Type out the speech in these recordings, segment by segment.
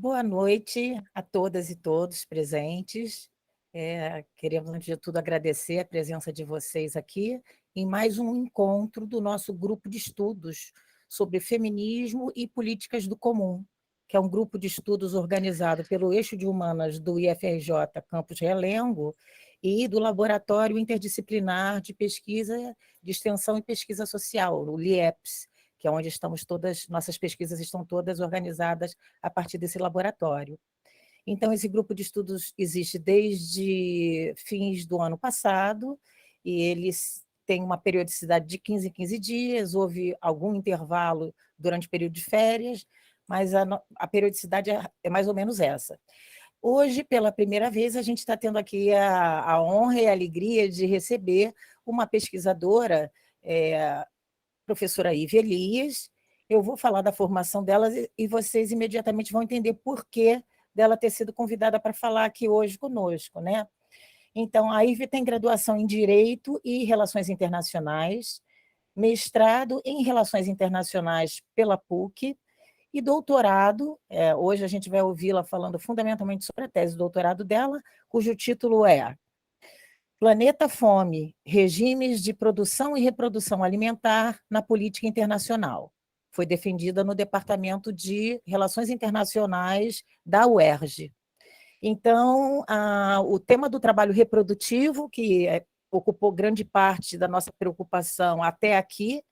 Boa noite a todas e todos presentes. Queremos, antes de tudo, agradecer a presença de vocês aqui em mais um encontro do nosso grupo de estudos sobre feminismo e políticas do comum, que é um grupo de estudos organizado pelo Eixo de Humanas do IFRJ Campus Realengo e do Laboratório Interdisciplinar de Pesquisa de Extensão e Pesquisa Social, o LIEPS, que é onde estamos todas, nossas pesquisas estão todas organizadas a partir desse laboratório. Então, esse grupo de estudos existe desde fins do ano passado, e eles têm uma periodicidade de 15 em 15 dias, houve algum intervalo durante o período de férias, mas a periodicidade é mais ou menos essa. Hoje, pela primeira vez, a gente está tendo aqui a honra e a alegria de receber uma pesquisadora, professora Ive Elias. Eu vou falar da formação dela e vocês imediatamente vão entender por que dela ter sido convidada para falar aqui hoje conosco, né? Então, a Ive tem graduação em Direito e Relações Internacionais, mestrado em Relações Internacionais pela PUC e doutorado, hoje a gente vai ouvi-la falando fundamentalmente sobre a tese de doutorado dela, cujo título é Planeta Fome, regimes de produção e reprodução alimentar na política internacional. Foi defendida no Departamento de Relações Internacionais da UERJ. Então, o tema do trabalho reprodutivo, que ocupou grande parte da nossa preocupação até aqui,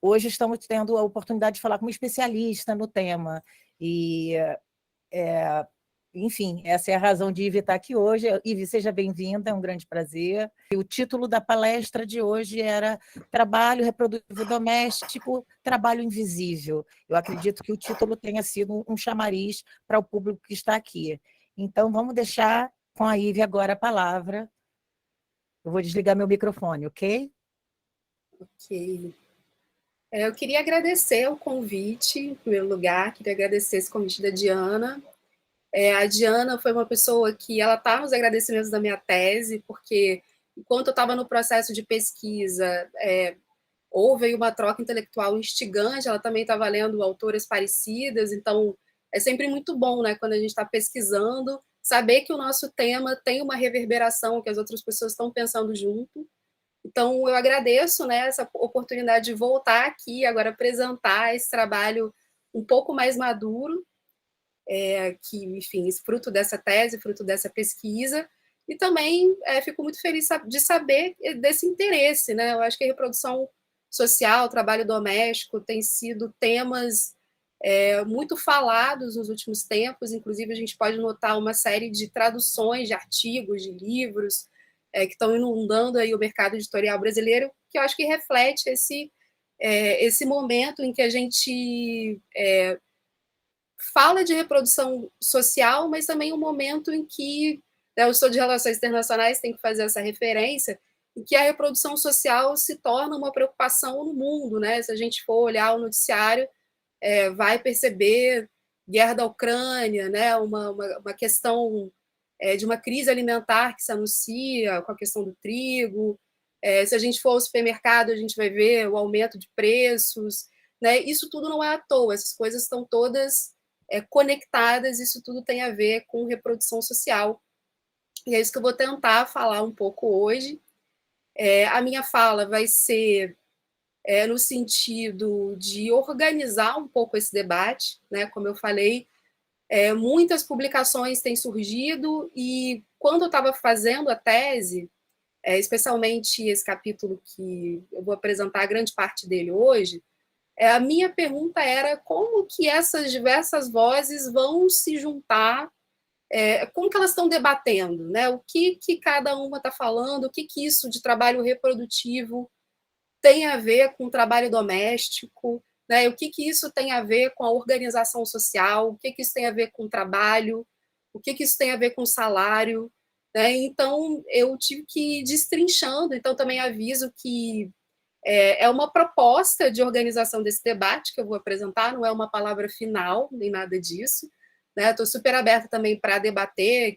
hoje estamos tendo a oportunidade de falar com uma especialista no tema, e enfim, essa é a razão de Ive estar aqui hoje. Ive, seja bem-vinda, é um grande prazer. E o título da palestra de hoje era Trabalho Reprodutivo Doméstico, Trabalho Invisível. Eu acredito que o título tenha sido um chamariz para o público que está aqui. Então, vamos deixar com a Ive agora a palavra. Eu vou desligar meu microfone, ok? Ok. Eu queria agradecer o convite, em primeiro lugar, queria agradecer esse convite da Diana. A Diana foi uma pessoa que ela está nos agradecimentos da minha tese, porque enquanto eu estava no processo de pesquisa, houve uma troca intelectual instigante, ela também estava lendo autoras parecidas, então é sempre muito bom, né, quando a gente está pesquisando, saber que o nosso tema tem uma reverberação, que as outras pessoas estão pensando junto. Então, eu agradeço, né, essa oportunidade de voltar aqui, agora apresentar esse trabalho um pouco mais maduro, que, enfim, fruto dessa tese, fruto dessa pesquisa, e também fico muito feliz de saber desse interesse, né? Eu acho que a reprodução social, trabalho doméstico, tem sido temas muito falados nos últimos tempos, inclusive a gente pode notar uma série de traduções de artigos, de livros, que estão inundando aí o mercado editorial brasileiro, que eu acho que reflete esse momento em que a gente fala de reprodução social, mas também um momento em que, né, eu estou de relações internacionais, tem que fazer essa referência, em que a reprodução social se torna uma preocupação no mundo, né? Se a gente for olhar o noticiário, vai perceber guerra da Ucrânia, né? Uma questão de uma crise alimentar que se anuncia com a questão do trigo. Se a gente for ao supermercado, a gente vai ver o aumento de preços, né? Isso tudo não é à toa, essas coisas estão todas conectadas, isso tudo tem a ver com reprodução social. E é isso que eu vou tentar falar um pouco hoje. A minha fala vai ser no sentido de organizar um pouco esse debate, né? Como eu falei, muitas publicações têm surgido, e quando eu estava fazendo a tese, especialmente esse capítulo que eu vou apresentar a grande parte dele hoje, a minha pergunta era como que essas diversas vozes vão se juntar, como que elas estão debatendo, né? O que cada uma está falando, o que isso de trabalho reprodutivo tem a ver com o trabalho doméstico, né? O que isso tem a ver com a organização social, o que isso tem a ver com o trabalho, o que isso tem a ver com o salário, né? Então, eu tive que ir destrinchando, então também aviso que é uma proposta de organização desse debate que eu vou apresentar, não é uma palavra final, nem nada disso. Estou super aberta também para debater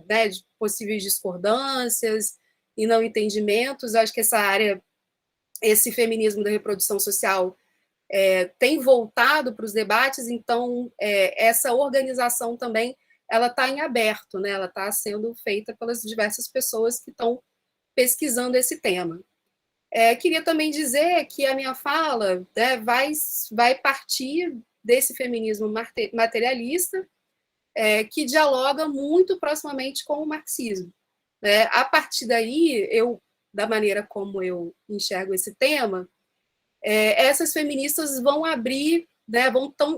né, de possíveis discordâncias e não entendimentos. Acho que essa área, esse feminismo da reprodução social, tem voltado para os debates, então essa organização também ela está em aberto, né? Ela está sendo feita pelas diversas pessoas que estão pesquisando esse tema. Queria também dizer que a minha fala, né, vai partir desse feminismo materialista, que dialoga muito proximamente com o marxismo. Né? A partir daí, da maneira como eu enxergo esse tema, essas feministas vão abrir, né,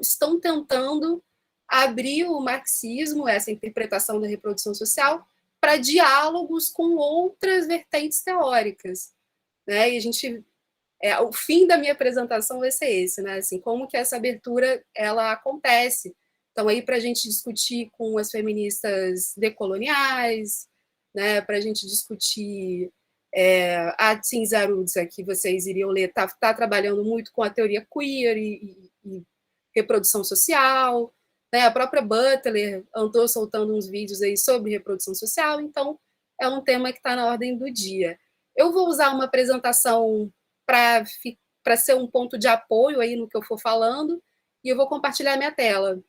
estão tentando abrir o marxismo, essa interpretação da reprodução social, para diálogos com outras vertentes teóricas. Né? E o fim da minha apresentação vai ser esse, né? Assim, como que essa abertura ela acontece. Então, aí, para a gente discutir com as feministas decoloniais, né, para a gente discutir a Cinza Arruzza, que vocês iriam ler, está trabalhando muito com a teoria queer e reprodução social, né? A própria Butler andou soltando uns vídeos aí sobre reprodução social, então é um tema que está na ordem do dia. Eu vou usar uma apresentação para ser um ponto de apoio aí no que eu for falando, e eu vou compartilhar minha tela.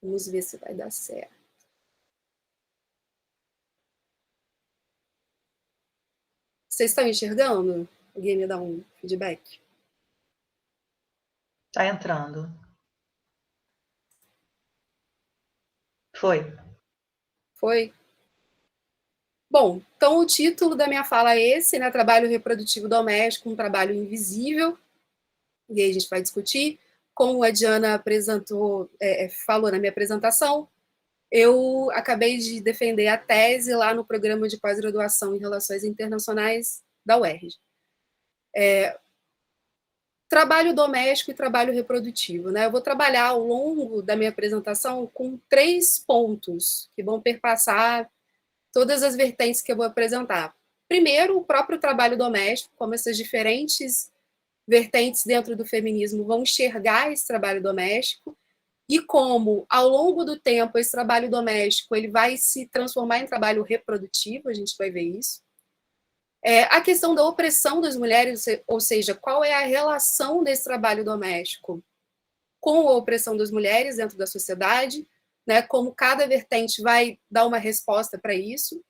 Vamos ver se vai dar certo. Vocês estão enxergando? Alguém me dá um feedback? Está entrando. Foi. Foi? Bom, então o título da minha fala é esse, né? Trabalho reprodutivo doméstico, um trabalho invisível. E aí a gente vai discutir. Como a Diana falou na minha apresentação, eu acabei de defender a tese lá no programa de pós-graduação em Relações Internacionais da UERJ. Trabalho doméstico e trabalho reprodutivo. Né? Eu vou trabalhar ao longo da minha apresentação com 3 pontos que vão perpassar todas as vertentes que eu vou apresentar. Primeiro, o próprio trabalho doméstico, como essas diferentes vertentes dentro do feminismo vão enxergar esse trabalho doméstico e como, ao longo do tempo, esse trabalho doméstico ele vai se transformar em trabalho reprodutivo, a gente vai ver isso. A questão da opressão das mulheres, ou seja, qual é a relação desse trabalho doméstico com a opressão das mulheres dentro da sociedade, né, como cada vertente vai dar uma resposta para isso.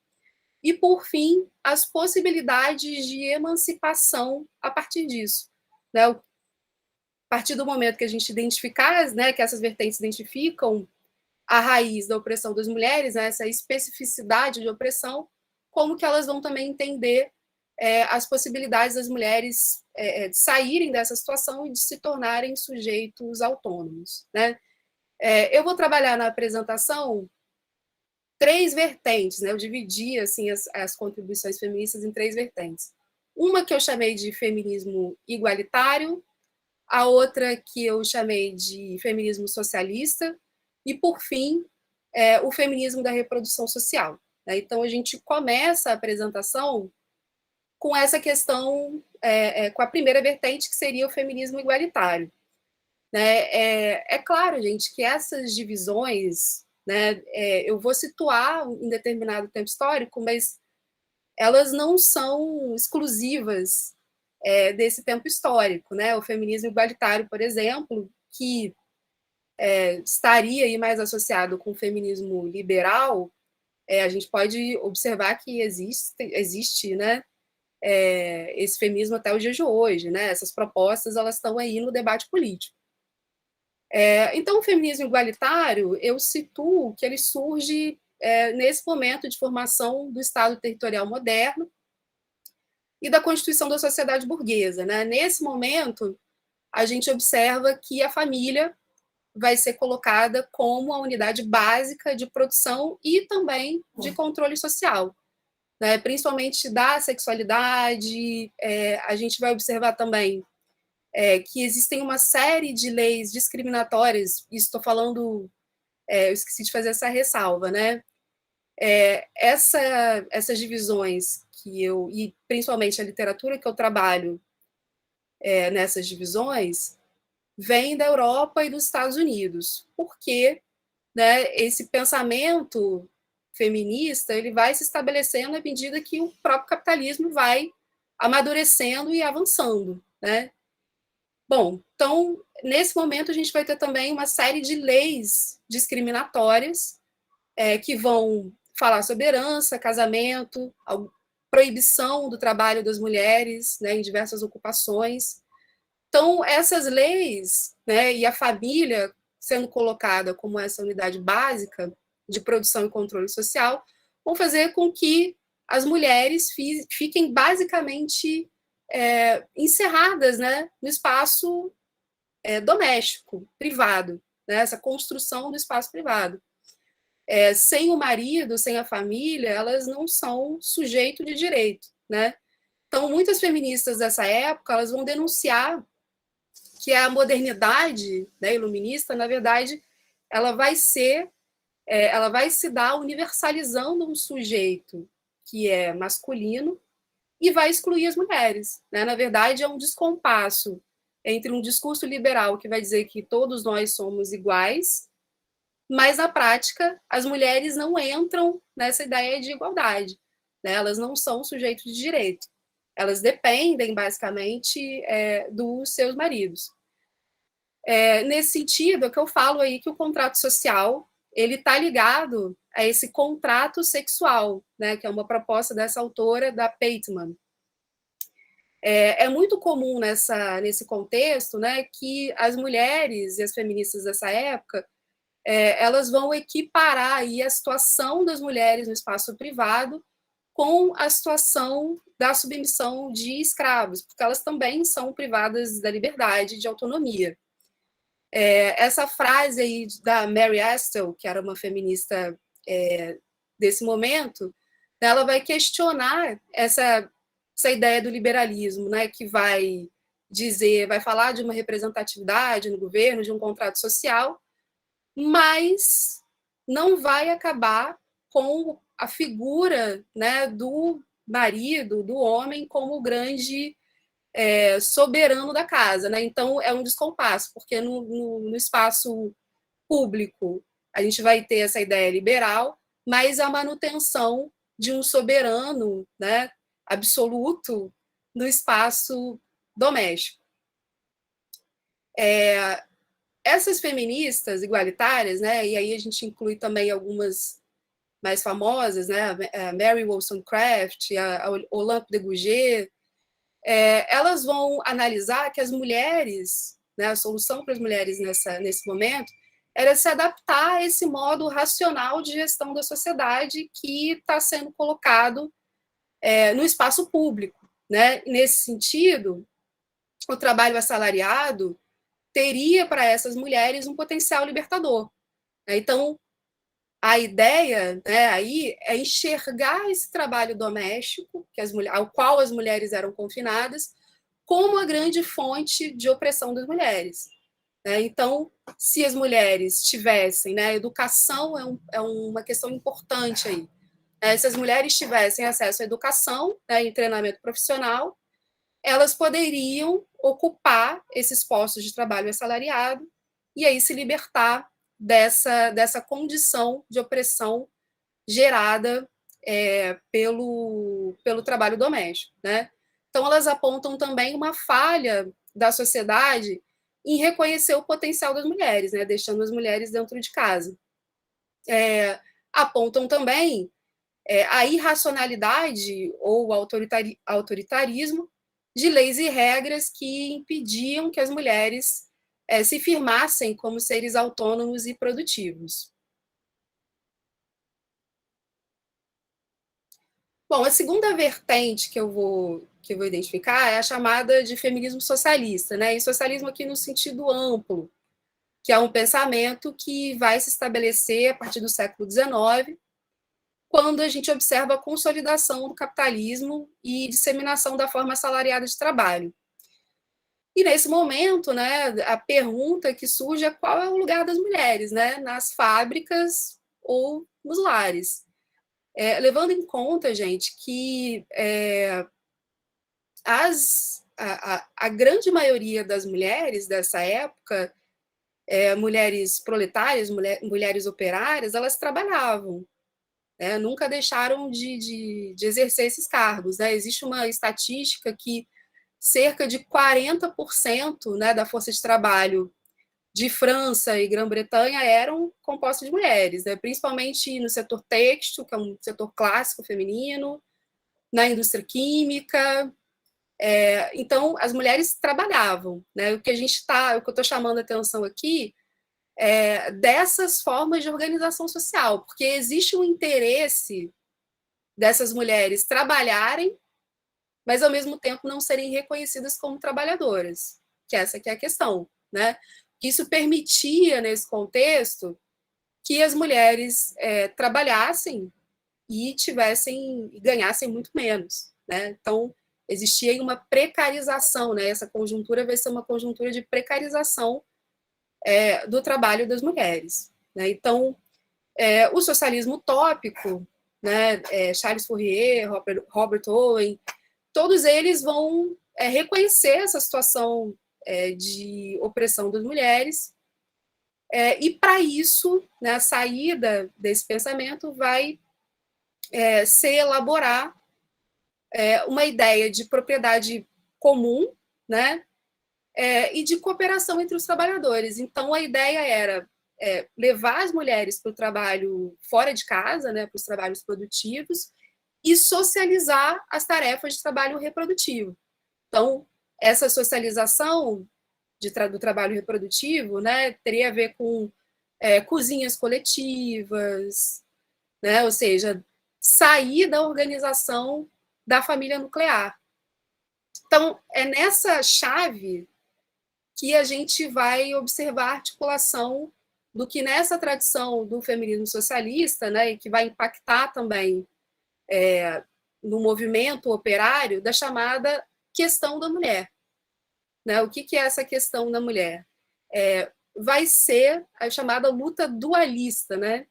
E, por fim, as possibilidades de emancipação a partir disso. Né? A partir do momento que a gente identificar, né, que essas vertentes identificam a raiz da opressão das mulheres, né, essa especificidade de opressão, como que elas vão também entender as possibilidades das mulheres de saírem dessa situação e de se tornarem sujeitos autônomos. Né? Eu vou trabalhar na apresentação 3 vertentes, né? Eu dividi assim, as contribuições feministas em 3 vertentes. Uma que eu chamei de feminismo igualitário, a outra que eu chamei de feminismo socialista, e, por fim, o feminismo da reprodução social. Né? Então, a gente começa a apresentação com essa questão, com a primeira vertente, que seria o feminismo igualitário. Né? É claro, gente, que essas divisões, né, eu vou situar em determinado tempo histórico, mas elas não são exclusivas desse tempo histórico. Né? O feminismo igualitário, por exemplo, que estaria aí mais associado com o feminismo liberal, a gente pode observar que existe né, esse feminismo até os dias de hoje. Né? Essas propostas elas estão aí no debate político. Então, o feminismo igualitário, eu situo que ele surge nesse momento de formação do Estado territorial moderno e da constituição da sociedade burguesa. Né? Nesse momento, a gente observa que a família vai ser colocada como a unidade básica de produção e também de controle social, né? Principalmente da sexualidade. A gente vai observar também que existem uma série de leis discriminatórias, isso estou falando, eu esqueci de fazer essa ressalva, né? Essas divisões e principalmente a literatura que eu trabalho nessas divisões, vem da Europa e dos Estados Unidos, porque né, esse pensamento feminista ele vai se estabelecendo à medida que o próprio capitalismo vai amadurecendo e avançando, né? Bom, então, nesse momento, a gente vai ter também uma série de leis discriminatórias que vão falar sobre herança, casamento, proibição do trabalho das mulheres, né, em diversas ocupações. Então, essas leis, né, e a família sendo colocada como essa unidade básica de produção e controle social, vão fazer com que as mulheres fiquem basicamente encerradas, né, no espaço doméstico, privado, né, essa construção do espaço privado. Sem o marido, sem a família, elas não são sujeito de direito, né? Então, muitas feministas dessa época, elas vão denunciar que a modernidade, né, iluminista, na verdade, ela vai se dar universalizando um sujeito que é masculino e vai excluir as mulheres, né? Na verdade, é um descompasso entre um discurso liberal que vai dizer que todos nós somos iguais, mas na prática as mulheres não entram nessa ideia de igualdade, né? Elas não são sujeitos de direito, elas dependem basicamente dos seus maridos. Nesse sentido, é que eu falo aí que o contrato social ele está ligado a esse contrato sexual, né? Que é uma proposta dessa autora, da Pateman. É muito comum nesse contexto, né, que as mulheres e as feministas dessa época elas vão equiparar aí a situação das mulheres no espaço privado com a situação da submissão de escravos, porque elas também são privadas da liberdade, de autonomia. Essa frase aí da Mary Astle, que era uma feminista desse momento, ela vai questionar essa ideia do liberalismo, né, que vai falar de uma representatividade no governo, de um contrato social, mas não vai acabar com a figura, né, do marido, do homem, como o grande soberano da casa, né? Então é um descompasso, porque no espaço público a gente vai ter essa ideia liberal, mas a manutenção de um soberano, né, absoluto no espaço doméstico. Essas feministas igualitárias, né, e aí a gente inclui também algumas mais famosas, né, a Mary Wollstonecraft, a Olympe de Gouges, elas vão analisar que as mulheres, né, a solução para as mulheres nesse momento era se adaptar a esse modo racional de gestão da sociedade que está sendo colocado no espaço público, né? Nesse sentido, o trabalho assalariado teria para essas mulheres um potencial libertador. Então, a ideia, né, aí é enxergar esse trabalho doméstico, ao qual as mulheres eram confinadas, como a grande fonte de opressão das mulheres. Então, se as mulheres tivessem, né, educação é uma questão importante aí. Se as mulheres tivessem acesso à educação, né, em treinamento profissional, elas poderiam ocupar esses postos de trabalho assalariado e aí se libertar dessa condição de opressão gerada pelo trabalho doméstico, né? Então, elas apontam também uma falha da sociedade em reconhecer o potencial das mulheres, né? Deixando as mulheres dentro de casa. Apontam também a irracionalidade ou autoritarismo de leis e regras que impediam que as mulheres se firmassem como seres autônomos e produtivos. Bom, a segunda vertente que eu vou identificar é a chamada de feminismo socialista, né? E socialismo aqui no sentido amplo, que é um pensamento que vai se estabelecer a partir do século XIX, quando a gente observa a consolidação do capitalismo e disseminação da forma assalariada de trabalho. E nesse momento, né, a pergunta que surge é qual é o lugar das mulheres, né, nas fábricas ou nos lares. Levando em conta, gente, que a grande maioria das mulheres dessa época, mulheres proletárias, mulheres operárias, elas trabalhavam. nunca deixaram de exercer esses cargos. Né? Existe uma estatística que cerca de 40%, né, da força de trabalho de França e Grã-Bretanha eram compostos de mulheres, né? Principalmente no setor têxtil, que é um setor clássico feminino, na indústria química. Então, as mulheres trabalhavam. Né? O que eu estou chamando a atenção aqui é dessas formas de organização social, porque existe um interesse dessas mulheres trabalharem, mas, ao mesmo tempo, não serem reconhecidas como trabalhadoras, que essa que é a questão. Né? Isso permitia, nesse contexto, que as mulheres trabalhassem e ganhassem muito menos. Né? Então, existia uma precarização, né? Essa conjuntura vai ser uma conjuntura de precarização do trabalho das mulheres. Né? Então, o socialismo utópico, né? Charles Fourier, Robert Owen, todos eles vão reconhecer essa situação de opressão das mulheres, e, para isso, né, a saída desse pensamento vai ser elaborar uma ideia de propriedade comum, né, e de cooperação entre os trabalhadores. Então, a ideia era levar as mulheres para o trabalho fora de casa, né, para os trabalhos produtivos, e socializar as trabalho reprodutivo. Então, essa socialização do trabalho reprodutivo, né, teria a ver com cozinhas coletivas, né, ou seja, sair da organização da família nuclear. Então, é nessa chave que a gente vai observar a articulação do que nessa tradição do feminismo socialista, né, e que vai impactar também no movimento operário, da chamada questão da mulher. Né? O que é essa questão da mulher? Vai ser a chamada luta dualista, né?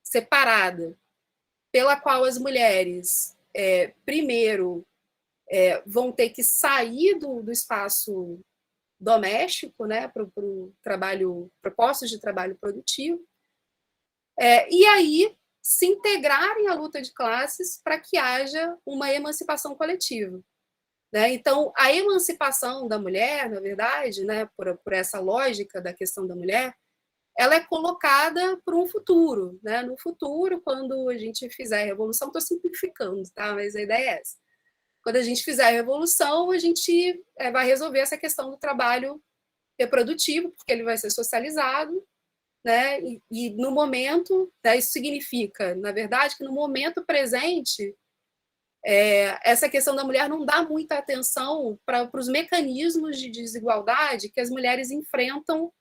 Separada, pela qual as mulheres, primeiro, vão ter que sair do espaço doméstico, né, para o trabalho, postos de trabalho produtivo, e aí se integrarem à luta de classes para que haja uma emancipação coletiva. Né? Então, a emancipação da mulher, na verdade, né, por essa lógica da questão da mulher, ela é colocada para um futuro. Né? No futuro, quando a gente fizer a revolução, estou simplificando, tá? Mas a ideia é essa. Quando a gente fizer a revolução, a gente vai resolver essa questão do trabalho reprodutivo, porque ele vai ser socializado, né? E no momento, né, isso significa, na verdade, que no momento presente, essa questão da mulher não dá muita atenção para os mecanismos de desigualdade que as mulheres enfrentam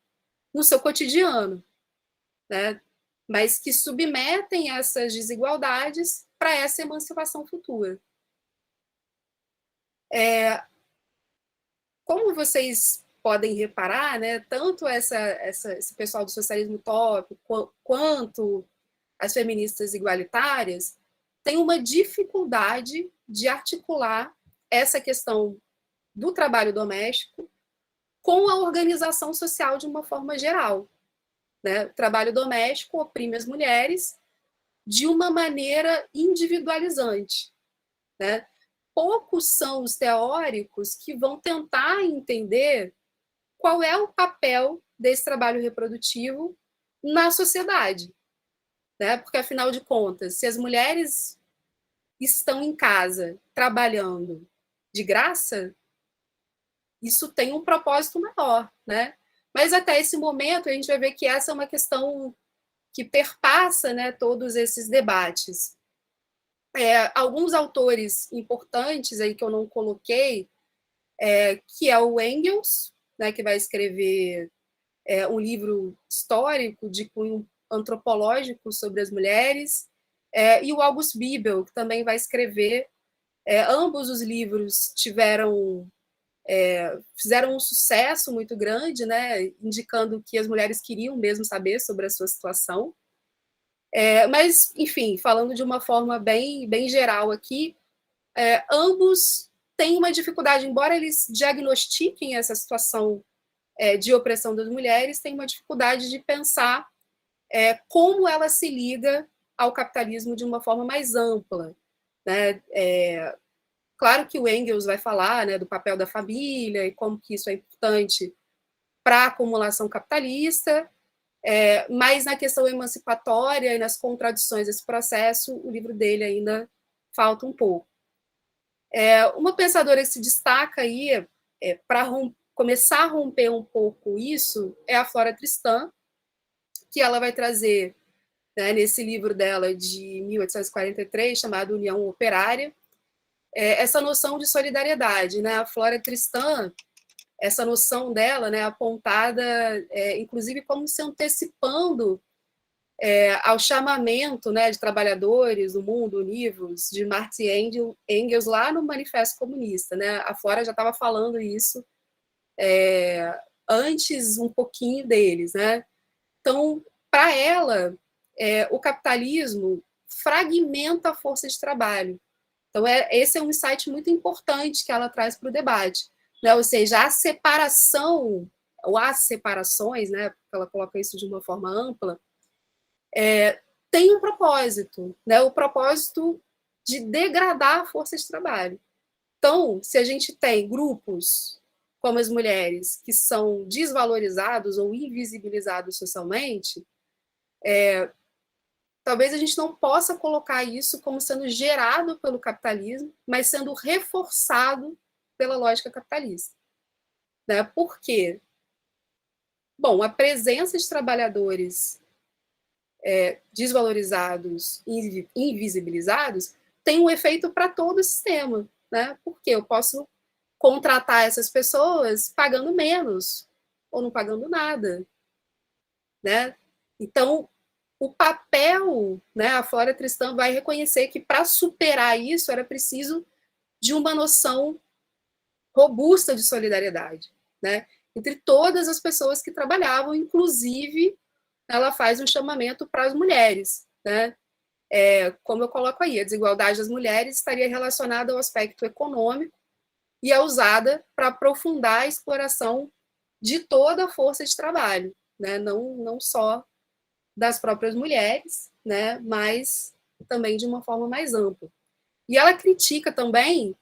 no seu cotidiano, né? Mas que submetem essas desigualdades para essa emancipação futura. Como vocês podem reparar, né, tanto esse pessoal do socialismo utópico quanto as feministas igualitárias têm uma dificuldade de articular essa questão do trabalho doméstico com a organização social de uma forma geral. Né? O trabalho doméstico oprime as mulheres de uma maneira individualizante. Né? Poucos são os teóricos que vão tentar entender qual é o papel desse trabalho reprodutivo na sociedade. Né? Porque, afinal de contas, se as mulheres estão em casa trabalhando de graça, isso tem um propósito maior. Né? Mas, até esse momento, a gente vai ver que essa é uma questão que perpassa, né, todos esses debates. Alguns autores importantes aí que eu não coloquei, que é o Engels, né, que vai escrever um livro histórico de cunho antropológico sobre as mulheres, e o August Bebel, que também vai escrever. Ambos os livros fizeram um sucesso muito grande, né, indicando que as mulheres queriam mesmo saber sobre a sua situação. Mas, enfim, falando de uma forma bem, bem geral aqui, ambos têm uma dificuldade, embora eles diagnostiquem essa situação de opressão das mulheres, têm uma dificuldade de pensar como ela se liga ao capitalismo de uma forma mais ampla, né? Claro que o Engels vai falar, né, do papel da família e como que isso é importante para a acumulação capitalista, mas na questão emancipatória e nas contradições desse processo, o livro dele ainda falta um pouco. Uma pensadora que se destaca aí para começar a romper um pouco isso é a Flora Tristan, que ela vai trazer, né, nesse livro dela de 1843, chamado União Operária, essa noção de solidariedade. Né? A Flora Tristan, essa noção dela, né, apontada, inclusive, como se antecipando ao chamamento, né, de trabalhadores do mundo univos, de Marx e Engels, lá no Manifesto Comunista. Né? A Flora já estava falando isso antes um pouquinho deles. Né? Então, para ela, o capitalismo fragmenta a força de trabalho. Então, esse é um insight muito importante que ela traz para o debate. Né? Ou seja, a separação, ou as separações, né, porque ela coloca isso de uma forma ampla, tem um propósito, né? O propósito de degradar a força de trabalho. Então, se a gente tem grupos como as mulheres que são desvalorizados ou invisibilizados socialmente, talvez a gente não possa colocar isso como sendo gerado pelo capitalismo, mas sendo reforçado pela lógica capitalista. Né? Por quê? Bom, a presença de trabalhadores desvalorizados, invisibilizados, tem um efeito para todo o sistema. Né? Porque eu posso contratar essas pessoas pagando menos ou não pagando nada. Né? Então, o papel, né, a Flora Tristan vai reconhecer que para superar isso era preciso de uma noção robusta de solidariedade, né, entre todas as pessoas que trabalhavam, inclusive ela faz um chamamento para as mulheres, né, como eu coloco aí, a desigualdade das mulheres estaria relacionada ao aspecto econômico e é usada para aprofundar a exploração de toda a força de trabalho, né, não só das próprias mulheres, né, mas também de uma forma mais ampla. E ela critica também,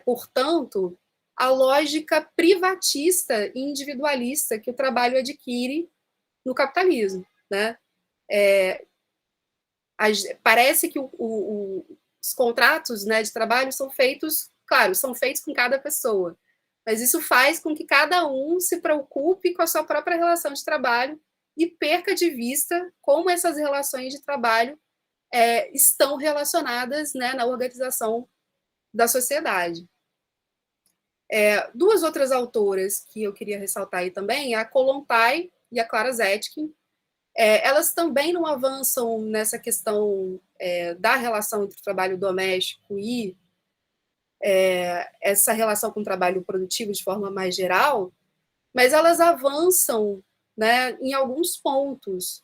portanto, a lógica privatista e individualista que o trabalho adquire no capitalismo. Né? Parece que os contratos, né, de trabalho são feitos, claro, são feitos com cada pessoa, mas isso faz com que cada um se preocupe com a sua própria relação de trabalho e perca de vista como essas relações de trabalho estão relacionadas, né, na organização da sociedade. Duas outras autoras que eu queria ressaltar aí também, a Kollontai e a Clara Zetkin, elas também não avançam nessa questão da relação entre o trabalho doméstico e essa relação com o trabalho produtivo de forma mais geral, mas elas avançam, né, em alguns pontos.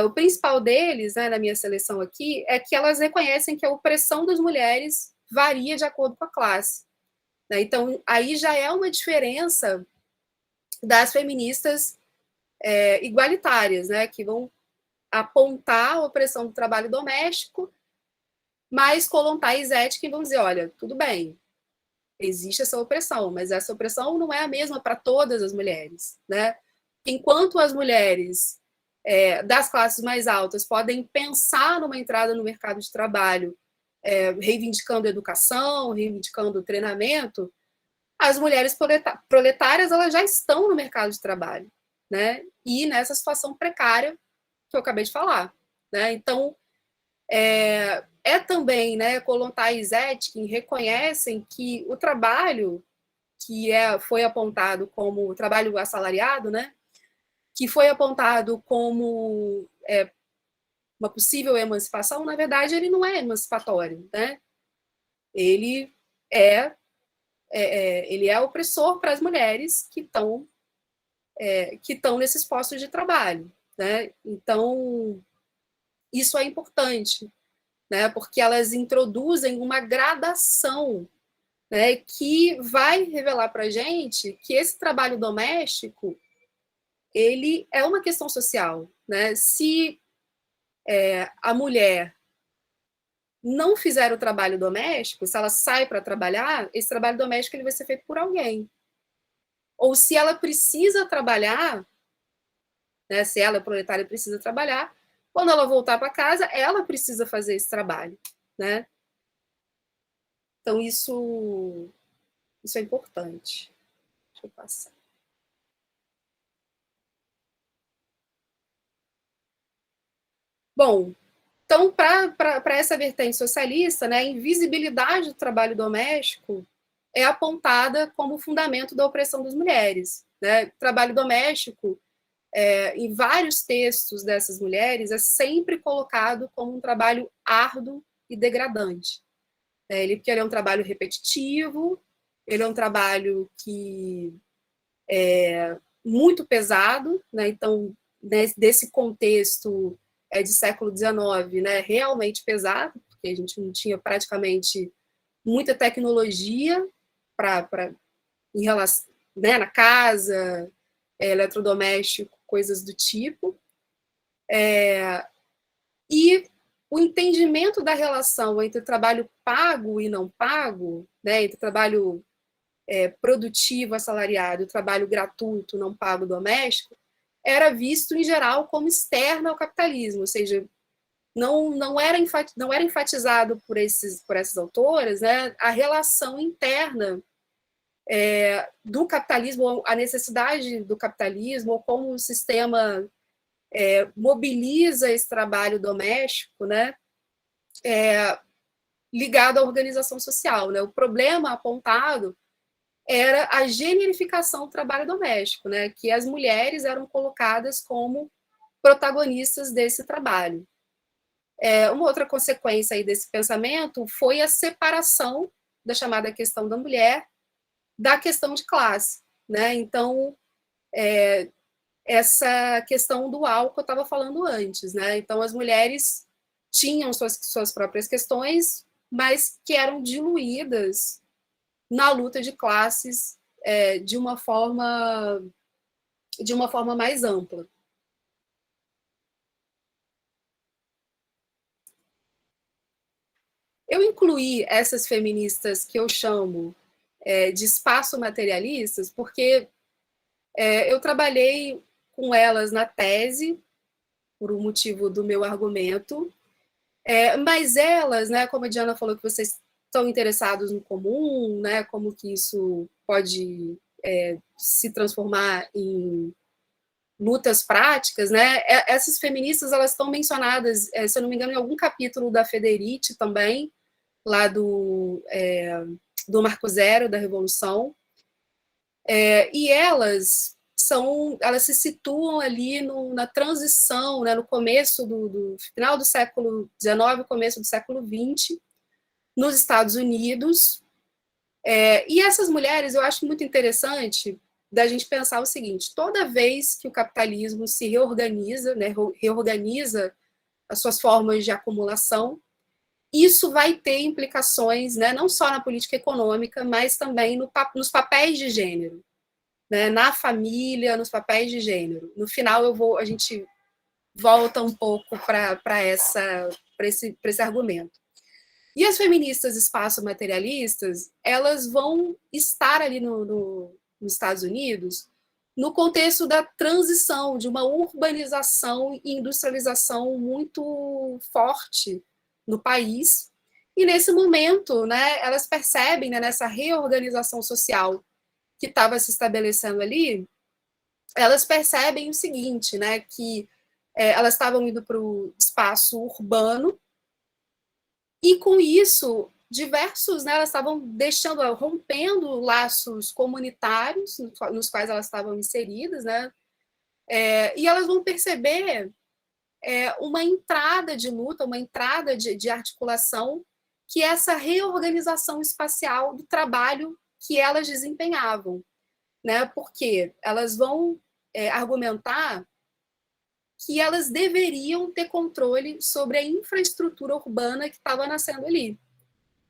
O principal deles, né, na minha seleção aqui, é que elas reconhecem que a opressão das mulheres varia de acordo com a classe. Né? Então, aí já é uma diferença das feministas igualitárias, né, que vão apontar a opressão do trabalho doméstico, mas Kollontai e Zetkin vão dizer, olha, tudo bem, existe essa opressão, mas essa opressão não é a mesma para todas as mulheres. Né? Enquanto as mulheres das classes mais altas podem pensar numa entrada no mercado de trabalho, reivindicando educação, reivindicando treinamento, as mulheres proletárias elas já estão no mercado de trabalho, né? E nessa situação precária que eu acabei de falar. Né? Então, também, né, Kollontai e Zetkin reconhecem que o trabalho que foi apontado como o trabalho assalariado, né, que foi apontado como uma possível emancipação, na verdade, ele não é emancipatório. Né? Ele é opressor para as mulheres que estão nesses postos de trabalho. Né? Então, isso é importante, né? Porque elas introduzem uma gradação, né, que vai revelar para a gente que esse trabalho doméstico ele é uma questão social. Né? Se a mulher não fizer o trabalho doméstico, se ela sai para trabalhar, esse trabalho doméstico ele vai ser feito por alguém. Ou se ela precisa trabalhar, né, se ela é proletária e precisa trabalhar, quando ela voltar para casa, ela precisa fazer esse trabalho, né? Então, isso é importante. Deixa eu passar. Bom, então, para essa vertente socialista, né, a invisibilidade do trabalho doméstico é apontada como fundamento da opressão das mulheres. Né? Trabalho doméstico, em vários textos dessas mulheres, é sempre colocado como um trabalho árduo e degradante. Porque ele é um trabalho repetitivo, ele é um trabalho que é muito pesado, né? Então, desse contexto de século XIX, né, realmente pesado, porque a gente não tinha praticamente muita tecnologia em relação, né, na casa, eletrodoméstico, coisas do tipo. E o entendimento da relação entre o trabalho pago e não pago, né, entre o trabalho produtivo, assalariado, e o trabalho gratuito, não pago, doméstico, era visto, em geral, como externo ao capitalismo, ou seja, não era enfatizado por essas autoras, né, a relação interna do capitalismo, a necessidade do capitalismo, ou como o sistema mobiliza esse trabalho doméstico, né, ligado à organização social. Né? O problema apontado era a generificação do trabalho doméstico, né, que as mulheres eram colocadas como protagonistas desse trabalho. Uma outra consequência aí desse pensamento foi a separação da chamada questão da mulher da questão de classe. Né? Então, essa questão dual que eu estava falando antes. Né? Então, as mulheres tinham suas próprias questões, mas que eram diluídas na luta de classes de uma forma mais ampla. Eu incluí essas feministas que eu chamo de espaço materialistas, porque eu trabalhei com elas na tese, por um motivo do meu argumento, mas elas, né, como a Diana falou que vocês estão interessados no comum, né, como que isso pode se transformar em lutas práticas, né? Essas feministas elas estão mencionadas, se eu não me engano, em algum capítulo da Federici também, lá do Marco Zero da Revolução, e elas se situam ali na transição, né, no começo do final do século XIX, começo do século XX, nos Estados Unidos. E essas mulheres, eu acho muito interessante da gente pensar o seguinte: toda vez que o capitalismo se reorganiza, né, reorganiza as suas formas de acumulação, isso vai ter implicações, né, não só na política econômica, mas também nos papéis de gênero, né, na família, nos papéis de gênero. No final, a gente volta um pouco para esse argumento. E as feministas espaço-materialistas, elas vão estar ali nos Estados Unidos no contexto da transição, de uma urbanização e industrialização muito forte no país. E nesse momento, né, elas percebem, né, nessa reorganização social que estava se estabelecendo ali, elas percebem o seguinte, né, que elas estavam indo para o espaço urbano, e com isso, diversos, né, elas estavam rompendo laços comunitários nos quais elas estavam inseridas, né, e elas vão perceber uma entrada de luta, uma entrada de articulação, que é essa reorganização espacial do trabalho que elas desempenhavam, né, porque elas vão argumentar que elas deveriam ter controle sobre a infraestrutura urbana que estava nascendo ali,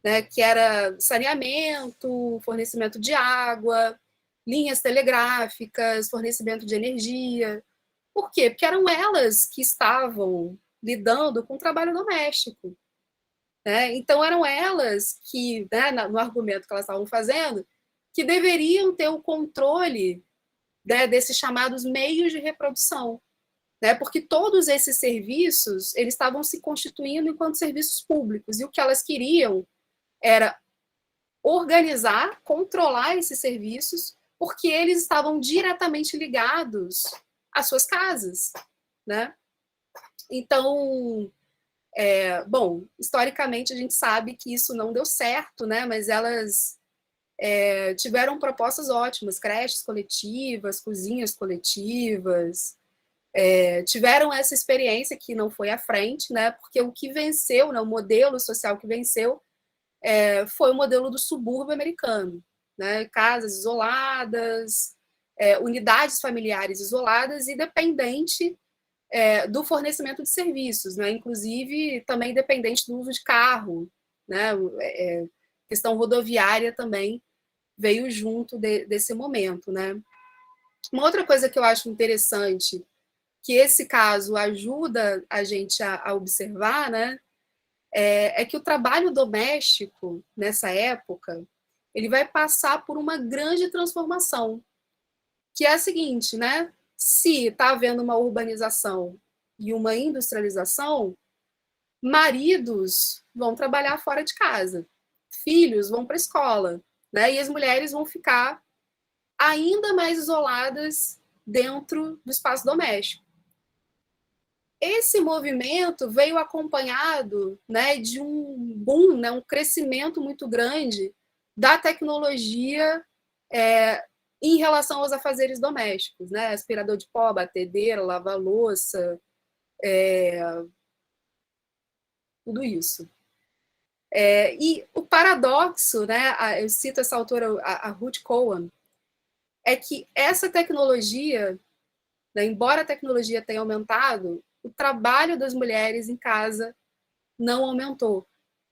né, que era saneamento, fornecimento de água, linhas telegráficas, fornecimento de energia. Por quê? Porque eram elas que estavam, lidando com o trabalho doméstico. Né? Então, eram elas que, né, no argumento que elas estavam fazendo, que deveriam ter o controle, né, desses chamados meios de reprodução, né? Porque todos esses serviços eles estavam se constituindo enquanto serviços públicos, e o que elas queriam era organizar, controlar esses serviços, porque eles estavam diretamente ligados às suas casas, né? Então, bom, historicamente a gente sabe que isso não deu certo, né? Mas elas tiveram propostas ótimas, creches coletivas, cozinhas coletivas, tiveram essa experiência que não foi à frente, né? Porque o que venceu, né, o modelo social que venceu, foi o modelo do subúrbio americano, né? Casas isoladas, unidades familiares isoladas e dependente do fornecimento de serviços, né? Inclusive também dependente do uso de carro, né? Questão rodoviária também veio junto desse momento, né? Uma outra coisa que eu acho interessante, que esse caso ajuda a gente a observar, né? É que o trabalho doméstico, nessa época, ele vai passar por uma grande transformação, que é a seguinte, né? Se está havendo uma urbanização e uma industrialização, maridos vão trabalhar fora de casa, filhos vão para a escola, né? E as mulheres vão ficar ainda mais isoladas dentro do espaço doméstico. Esse movimento veio acompanhado, né, de um boom, né, um crescimento muito grande da tecnologia em relação aos afazeres domésticos, né, aspirador de pó, batedeira, lava-louça, tudo isso. E o paradoxo, né, eu cito essa autora, a Ruth Cohen, é que essa tecnologia, né, embora a tecnologia tenha aumentado, o trabalho das mulheres em casa não aumentou.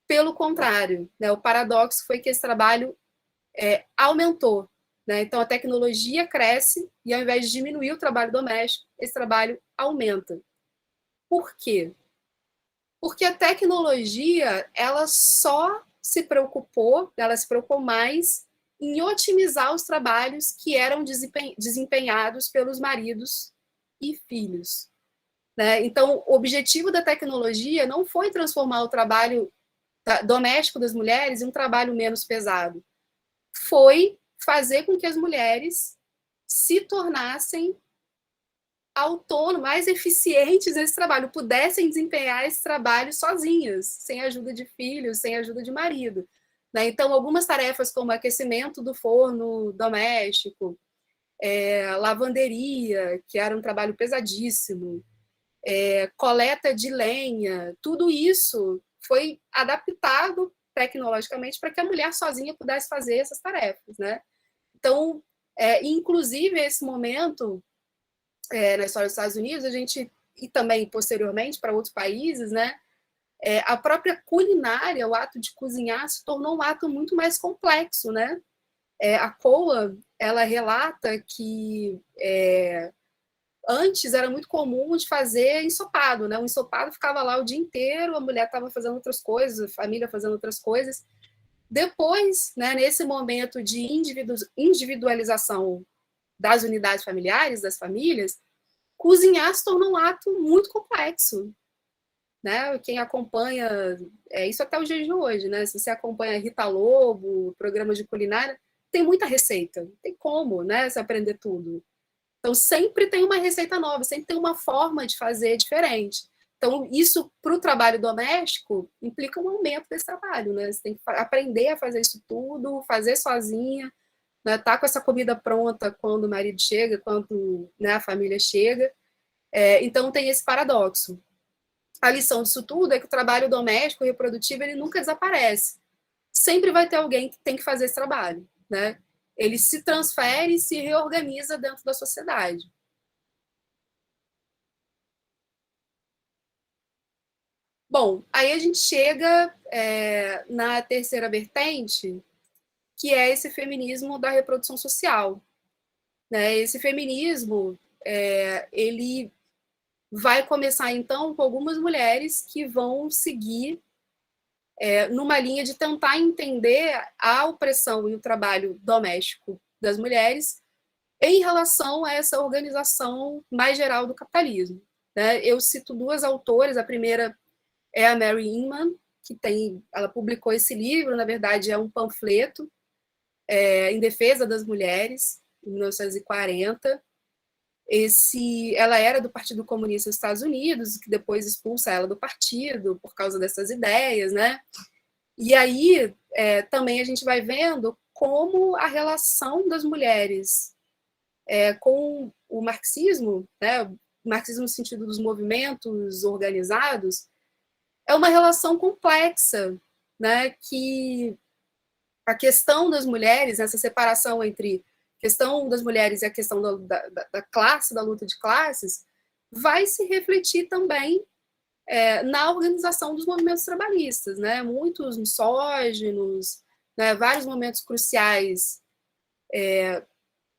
Pelo contrário, né, o paradoxo foi que esse trabalho aumentou. Né? Então, a tecnologia cresce e, ao invés de diminuir o trabalho doméstico, esse trabalho aumenta. Por quê? Porque a tecnologia ela se preocupou mais em otimizar os trabalhos que eram desempenhados pelos maridos e filhos. Né? Então, o objetivo da tecnologia não foi transformar o trabalho doméstico das mulheres em um trabalho menos pesado. Foi fazer com que as mulheres se tornassem autônomas, mais eficientes nesse trabalho, pudessem desempenhar esse trabalho sozinhas, sem ajuda de filhos, sem ajuda de marido. Né? Então, algumas tarefas como aquecimento do forno doméstico, lavanderia, que era um trabalho pesadíssimo, coleta de lenha, tudo isso foi adaptado tecnologicamente para que a mulher sozinha pudesse fazer essas tarefas, né? Então, inclusive, esse momento, na história dos Estados Unidos, a gente, e também posteriormente para outros países, né? A própria culinária, o ato de cozinhar, se tornou um ato muito mais complexo, né? A Coa, ela relata que antes era muito comum de fazer ensopado, né? O ensopado ficava lá o dia inteiro, a mulher estava fazendo outras coisas, a família fazendo outras coisas. Depois, né, nesse momento de individualização das unidades familiares, das famílias, cozinhar se tornou um ato muito complexo. Né? Quem acompanha, isso até o dia de hoje, né? Se você acompanha Rita Lobo, programas de culinária, tem muita receita, não tem como, né, você aprender tudo. Então, sempre tem uma receita nova, sempre tem uma forma de fazer diferente. Então, isso, para o trabalho doméstico, implica um aumento desse trabalho, né? Você tem que aprender a fazer isso tudo, fazer sozinha, né? Tá com essa comida pronta quando o marido chega, quando, né, a família chega. Então, tem esse paradoxo. A lição disso tudo é que o trabalho doméstico e reprodutivo, ele nunca desaparece. Sempre vai ter alguém que tem que fazer esse trabalho, né? Ele se transfere e se reorganiza dentro da sociedade. Bom, aí a gente chega na terceira vertente, que é esse feminismo da reprodução social. Né? Esse feminismo, ele vai começar, então, com algumas mulheres que vão seguir numa linha de tentar entender a opressão e o trabalho doméstico das mulheres em relação a essa organização mais geral do capitalismo. Né? Eu cito duas autoras, a primeira é a Mary Inman, ela publicou esse livro, na verdade é um panfleto em defesa das mulheres, em 1940. Ela era do Partido Comunista dos Estados Unidos, que depois expulsa ela do partido por causa dessas ideias, né? E aí também a gente vai vendo como a relação das mulheres com o marxismo, né? O marxismo no sentido dos movimentos organizados, é uma relação complexa, né? Que a questão das mulheres, essa separação entre a questão das mulheres e a questão da classe, da luta de classes, vai se refletir também na organização dos movimentos trabalhistas, né? Muitos misóginos, né? Vários momentos cruciais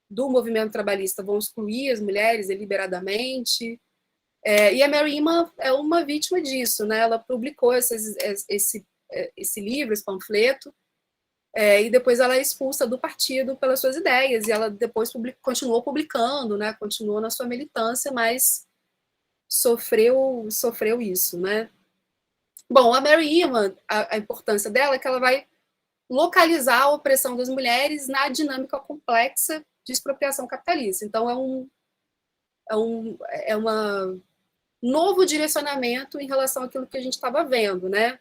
do movimento trabalhista vão excluir as mulheres deliberadamente, e a Mary Inman é uma vítima disso, né? Ela publicou esse livro, esse panfleto, e depois ela é expulsa do partido pelas suas ideias, e ela depois continuou publicando, né? Continuou na sua militância, mas sofreu isso, né? Bom, a Mary Inman, a importância dela é que ela vai localizar a opressão das mulheres na dinâmica complexa de expropriação capitalista. Então, é um novo direcionamento em relação àquilo que a gente estava vendo, né?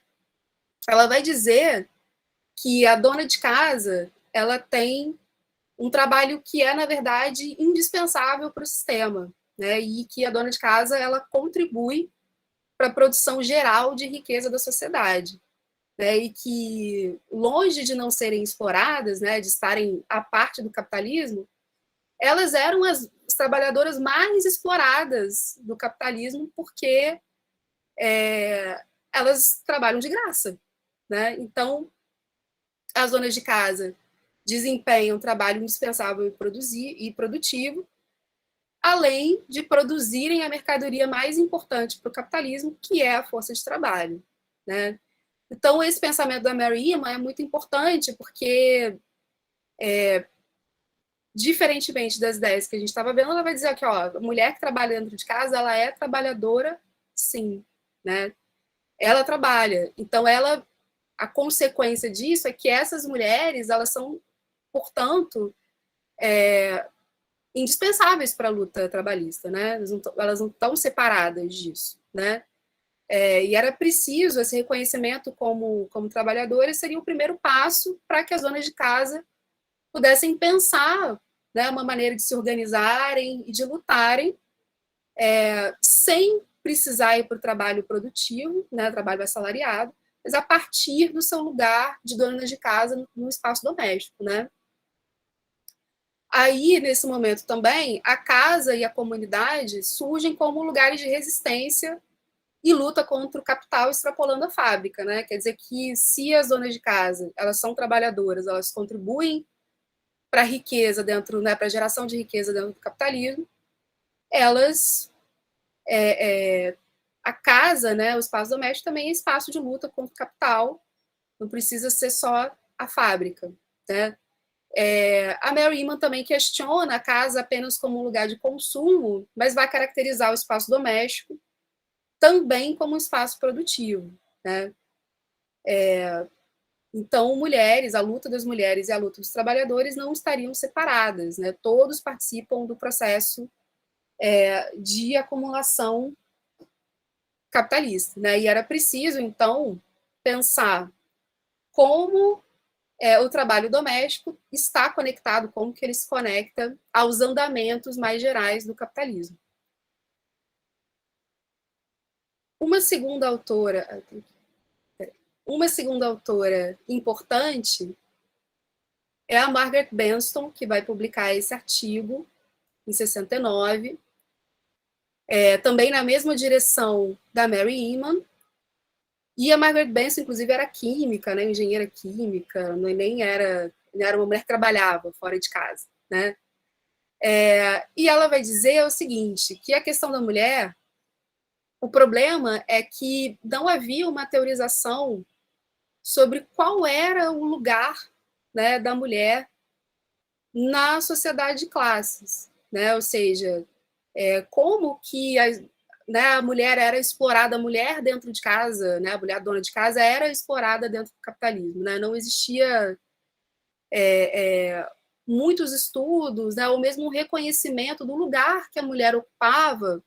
Ela vai dizer que a dona de casa, ela tem um trabalho que é, na verdade, indispensável para o sistema, né? E que a dona de casa, ela contribui para a produção geral de riqueza da sociedade, né? E que, longe de não serem exploradas, né, de estarem à parte do capitalismo, elas eram as trabalhadoras mais exploradas do capitalismo porque elas trabalham de graça, né? Então, as donas de casa desempenham um trabalho indispensável e produtivo, além de produzirem a mercadoria mais importante para o capitalismo, que é a força de trabalho, né? Então, esse pensamento da Mary Inman é muito importante porque, diferentemente das ideias que a gente estava vendo, ela vai dizer que a mulher que trabalha dentro de casa, ela é trabalhadora, sim, né? Ela trabalha. Então, a consequência disso é que essas mulheres, elas são, portanto, indispensáveis para a luta trabalhista, né? Elas não estão separadas disso, né? E era preciso esse reconhecimento como trabalhadoras, seria o primeiro passo para que as donas de casa pudessem pensar, né, uma maneira de se organizarem e de lutarem sem precisar ir para o trabalho produtivo, né, trabalho assalariado, mas a partir do seu lugar de dona de casa no espaço doméstico, né? Aí, nesse momento também, a casa e a comunidade surgem como lugares de resistência e luta contra o capital extrapolando a fábrica, né? Quer dizer que se as donas de casa, elas são trabalhadoras, elas contribuem para a riqueza dentro, né, para a geração de riqueza dentro do capitalismo, elas a casa, né, o espaço doméstico também é espaço de luta contra o capital, não precisa ser só a fábrica, né? A Mary Inman também questiona a casa apenas como um lugar de consumo, mas vai caracterizar o espaço doméstico também como um espaço produtivo, né? Então, a luta das mulheres e a luta dos trabalhadores não estariam separadas, né? Todos participam do processo de acumulação capitalista, né? E era preciso, então, pensar como o trabalho doméstico está conectado, como que ele se conecta aos andamentos mais gerais do capitalismo. Uma segunda autora importante é a Margaret Benston, que vai publicar esse artigo em 69, também na mesma direção da Mary Inman. E a Margaret Benston, inclusive, era química, né, engenheira química, nem era uma mulher que trabalhava fora de casa, né? E ela vai dizer o seguinte, que a questão da mulher O problema é que não havia uma teorização sobre qual era o lugar, né, da mulher na sociedade de classes, né? Ou seja, como que a mulher era explorada, a mulher dentro de casa, né, a mulher dona de casa era explorada dentro do capitalismo, né? Não existia muitos estudos, né, ou mesmo um reconhecimento do lugar que a mulher ocupava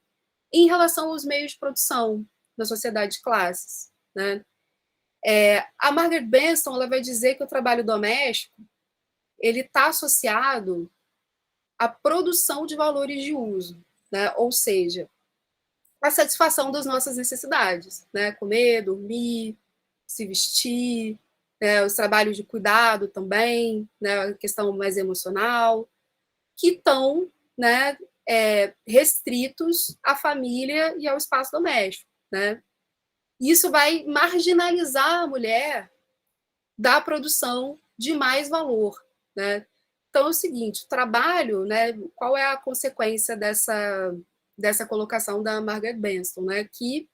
em relação aos meios de produção da sociedade de classes, né? A Margaret Benson ela vai dizer que o trabalho doméstico ele está associado à produção de valores de uso, né? Ou seja, a satisfação das nossas necessidades, né? Comer, dormir, se vestir, né? Os trabalhos de cuidado também, né? A questão mais emocional, que estão, né, restritos à família e ao espaço doméstico, né? Isso vai marginalizar a mulher da produção de mais valor, né? Então é o seguinte, o trabalho, né? Qual é a consequência dessa colocação da Margaret Benson, né? Que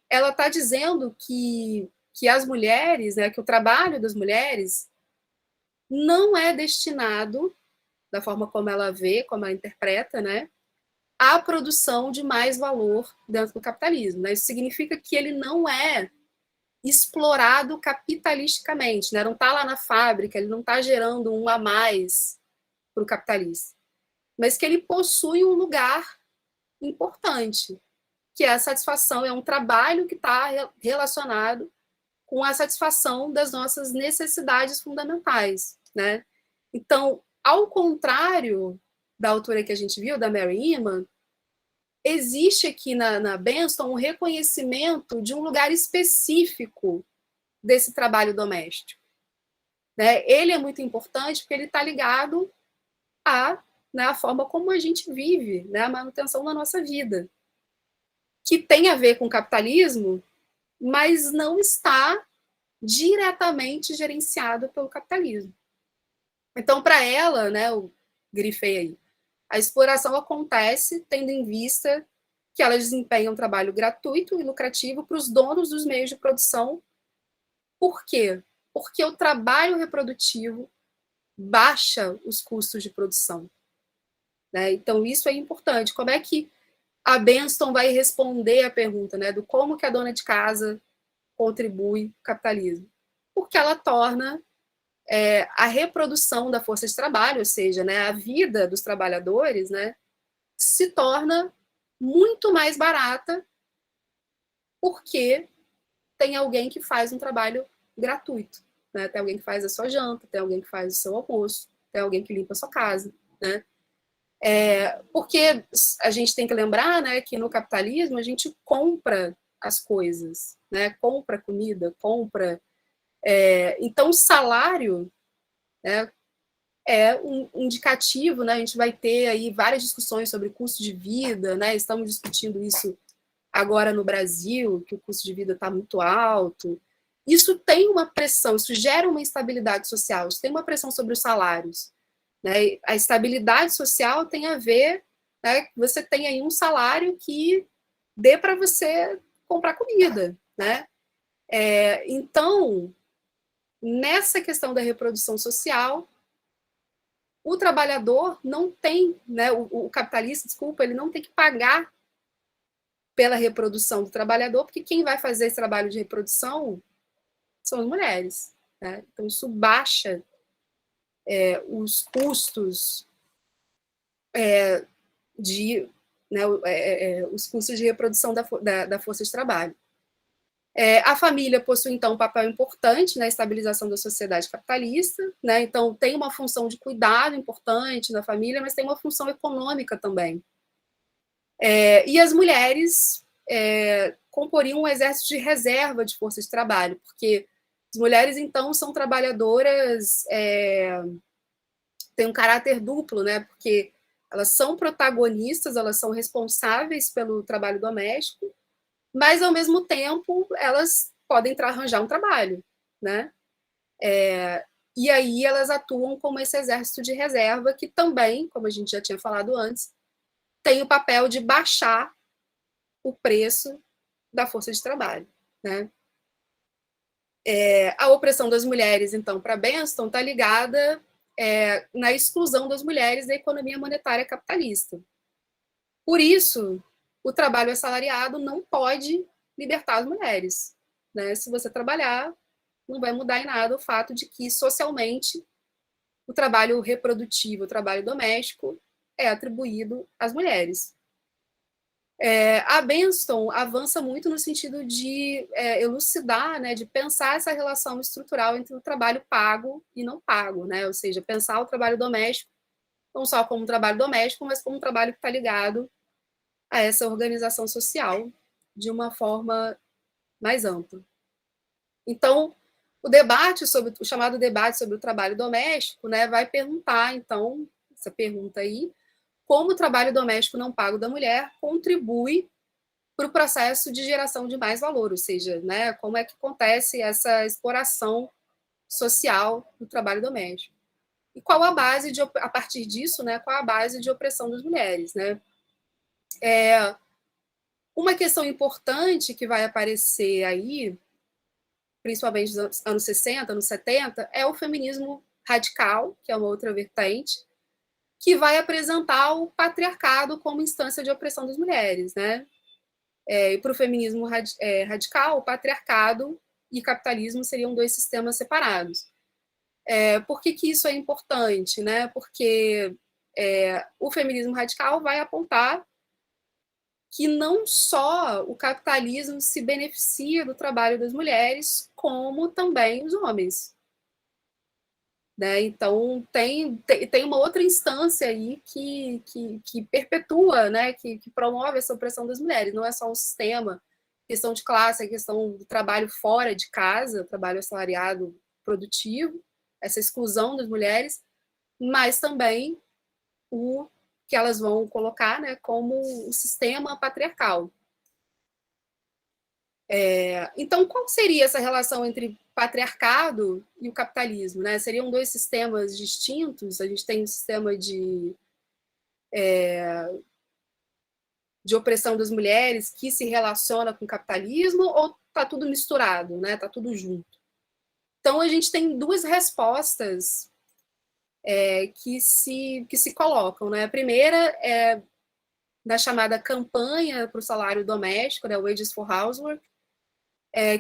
ela está dizendo que as mulheres, né? Que o trabalho das mulheres não é destinado da forma como ela vê, como ela interpreta, né? A produção de mais valor dentro do capitalismo, né? Isso significa que ele não é explorado capitalisticamente, né? Não está lá na fábrica, ele não está gerando um a mais para o capitalista, mas que ele possui um lugar importante, que é a satisfação, é um trabalho que está relacionado com a satisfação das nossas necessidades fundamentais, né? Então, ao contrário da autora que a gente viu, da Mary Iman, existe aqui na Benson um reconhecimento de um lugar específico desse trabalho doméstico, né? Ele é muito importante porque ele está ligado à forma como a gente vive, né? A manutenção da nossa vida, que tem a ver com o capitalismo, mas não está diretamente gerenciado pelo capitalismo. Então, para ela, né, eu grifei aí, a exploração acontece tendo em vista que ela desempenha um trabalho gratuito e lucrativo para os donos dos meios de produção. Por quê? Porque o trabalho reprodutivo baixa os custos de produção, né? Então, isso é importante. Como é que a Benson vai responder a pergunta, né, do como que a dona de casa contribui para o capitalismo? Porque ela torna a reprodução da força de trabalho, ou seja, né, a vida dos trabalhadores, né, se torna muito mais barata porque tem alguém que faz um trabalho gratuito, né? Tem alguém que faz a sua janta, tem alguém que faz o seu almoço, tem alguém que limpa a sua casa, né? Porque a gente tem que lembrar, né, que no capitalismo a gente compra as coisas, né? Compra comida, compra. Então, o salário, né, é um indicativo, né? A gente vai ter aí várias discussões sobre custo de vida, né? Estamos discutindo isso agora no Brasil, que o custo de vida está muito alto. Isso tem uma pressão, isso gera uma instabilidade social, isso tem uma pressão sobre os salários, né? A estabilidade social tem a ver, né? Você tem aí um salário que dê para você comprar comida, né? Então, nessa questão da reprodução social, o trabalhador não tem, né, o capitalista, desculpa, ele não tem que pagar pela reprodução do trabalhador, porque quem vai fazer esse trabalho de reprodução são as mulheres, né? Então, isso baixa os custos os custos de reprodução da força de trabalho. A família possui, então, um papel importante na estabilização da sociedade capitalista, né? Então, tem uma função de cuidado importante na família, mas tem uma função econômica também. E as mulheres comporiam um exército de reserva de força de trabalho, porque as mulheres, então, são trabalhadoras, têm um caráter duplo, né? Porque elas são protagonistas, elas são responsáveis pelo trabalho doméstico, mas, ao mesmo tempo, elas podem arranjar um trabalho, né? E aí elas atuam como esse exército de reserva que também, como a gente já tinha falado antes, tem o papel de baixar o preço da força de trabalho, né? A opressão das mulheres, então, para Benston, está ligada na exclusão das mulheres da economia monetária capitalista. Por isso, o trabalho assalariado não pode libertar as mulheres, né? Se você trabalhar, não vai mudar em nada o fato de que, socialmente, o trabalho reprodutivo, o trabalho doméstico, é atribuído às mulheres. A Benston avança muito no sentido de elucidar, né, de pensar essa relação estrutural entre o trabalho pago e não pago, né? Ou seja, pensar o trabalho doméstico não só como um trabalho doméstico, mas como um trabalho que está ligado a essa organização social de uma forma mais ampla. Então, o chamado debate sobre o trabalho doméstico, né, vai perguntar, então, essa pergunta aí, como o trabalho doméstico não pago da mulher contribui para o processo de geração de mais valor, ou seja, né, como é que acontece essa exploração social do trabalho doméstico. E qual a base a partir disso, né, qual a base de opressão das mulheres, né? Uma questão importante que vai aparecer aí, principalmente nos anos 60, anos 70, é o feminismo radical, que é uma outra vertente, que vai apresentar o patriarcado como instância de opressão das mulheres, né? E para o feminismo radical, o patriarcado e capitalismo seriam dois sistemas separados. Por que isso é importante, né? Porque o feminismo radical vai apontar que não só o capitalismo se beneficia do trabalho das mulheres, como também os homens. Né? Então, tem uma outra instância aí que perpetua, né? que promove essa opressão das mulheres. Não é só um sistema, questão de classe, a questão do trabalho fora de casa, trabalho assalariado produtivo, essa exclusão das mulheres, mas também o que elas vão colocar, né, como o sistema patriarcal. Então, qual seria essa relação entre patriarcado e o capitalismo? Né? Seriam dois sistemas distintos? A gente tem um sistema de opressão das mulheres que se relaciona com o capitalismo, ou está tudo misturado, né? Está tudo junto? Então, a gente tem duas respostas que se colocam. Né? A primeira é da chamada campanha para o salário doméstico, né, Wages for Housework,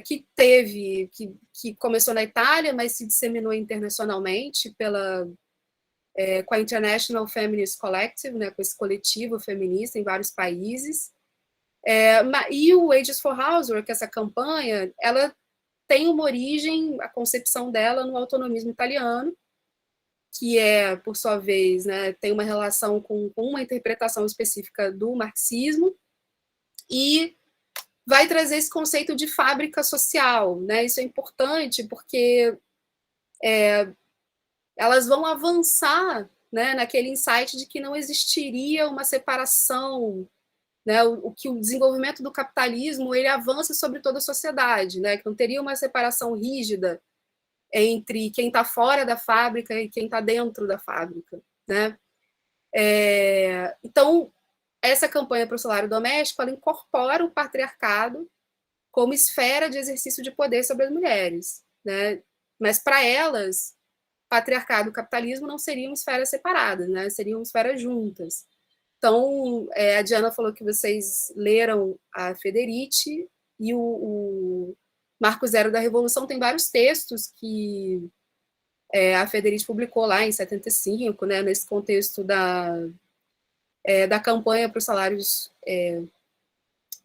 que começou na Itália, mas se disseminou internacionalmente com a International Feminist Collective, né, com esse coletivo feminista em vários países. E o Wages for Housework, essa campanha, ela tem uma origem, a concepção dela, no autonomismo italiano, que por sua vez, né, tem uma relação com uma interpretação específica do marxismo, e vai trazer esse conceito de fábrica social. Né? Isso é importante porque elas vão avançar, né, naquele insight de que não existiria uma separação, né, que o desenvolvimento do capitalismo ele avança sobre toda a sociedade, né, que não teria uma separação rígida entre quem está fora da fábrica e quem está dentro da fábrica. Né? Então, essa campanha para o salário doméstico, ela incorpora o patriarcado como esfera de exercício de poder sobre as mulheres. Né? Mas, para elas, patriarcado e capitalismo não seriam esferas separadas, né? Seriam esferas juntas. Então, a Diana falou que vocês leram a Federici, e o Marco Zero da Revolução tem vários textos que a Federici publicou lá em 75, né, nesse contexto da campanha para os salários,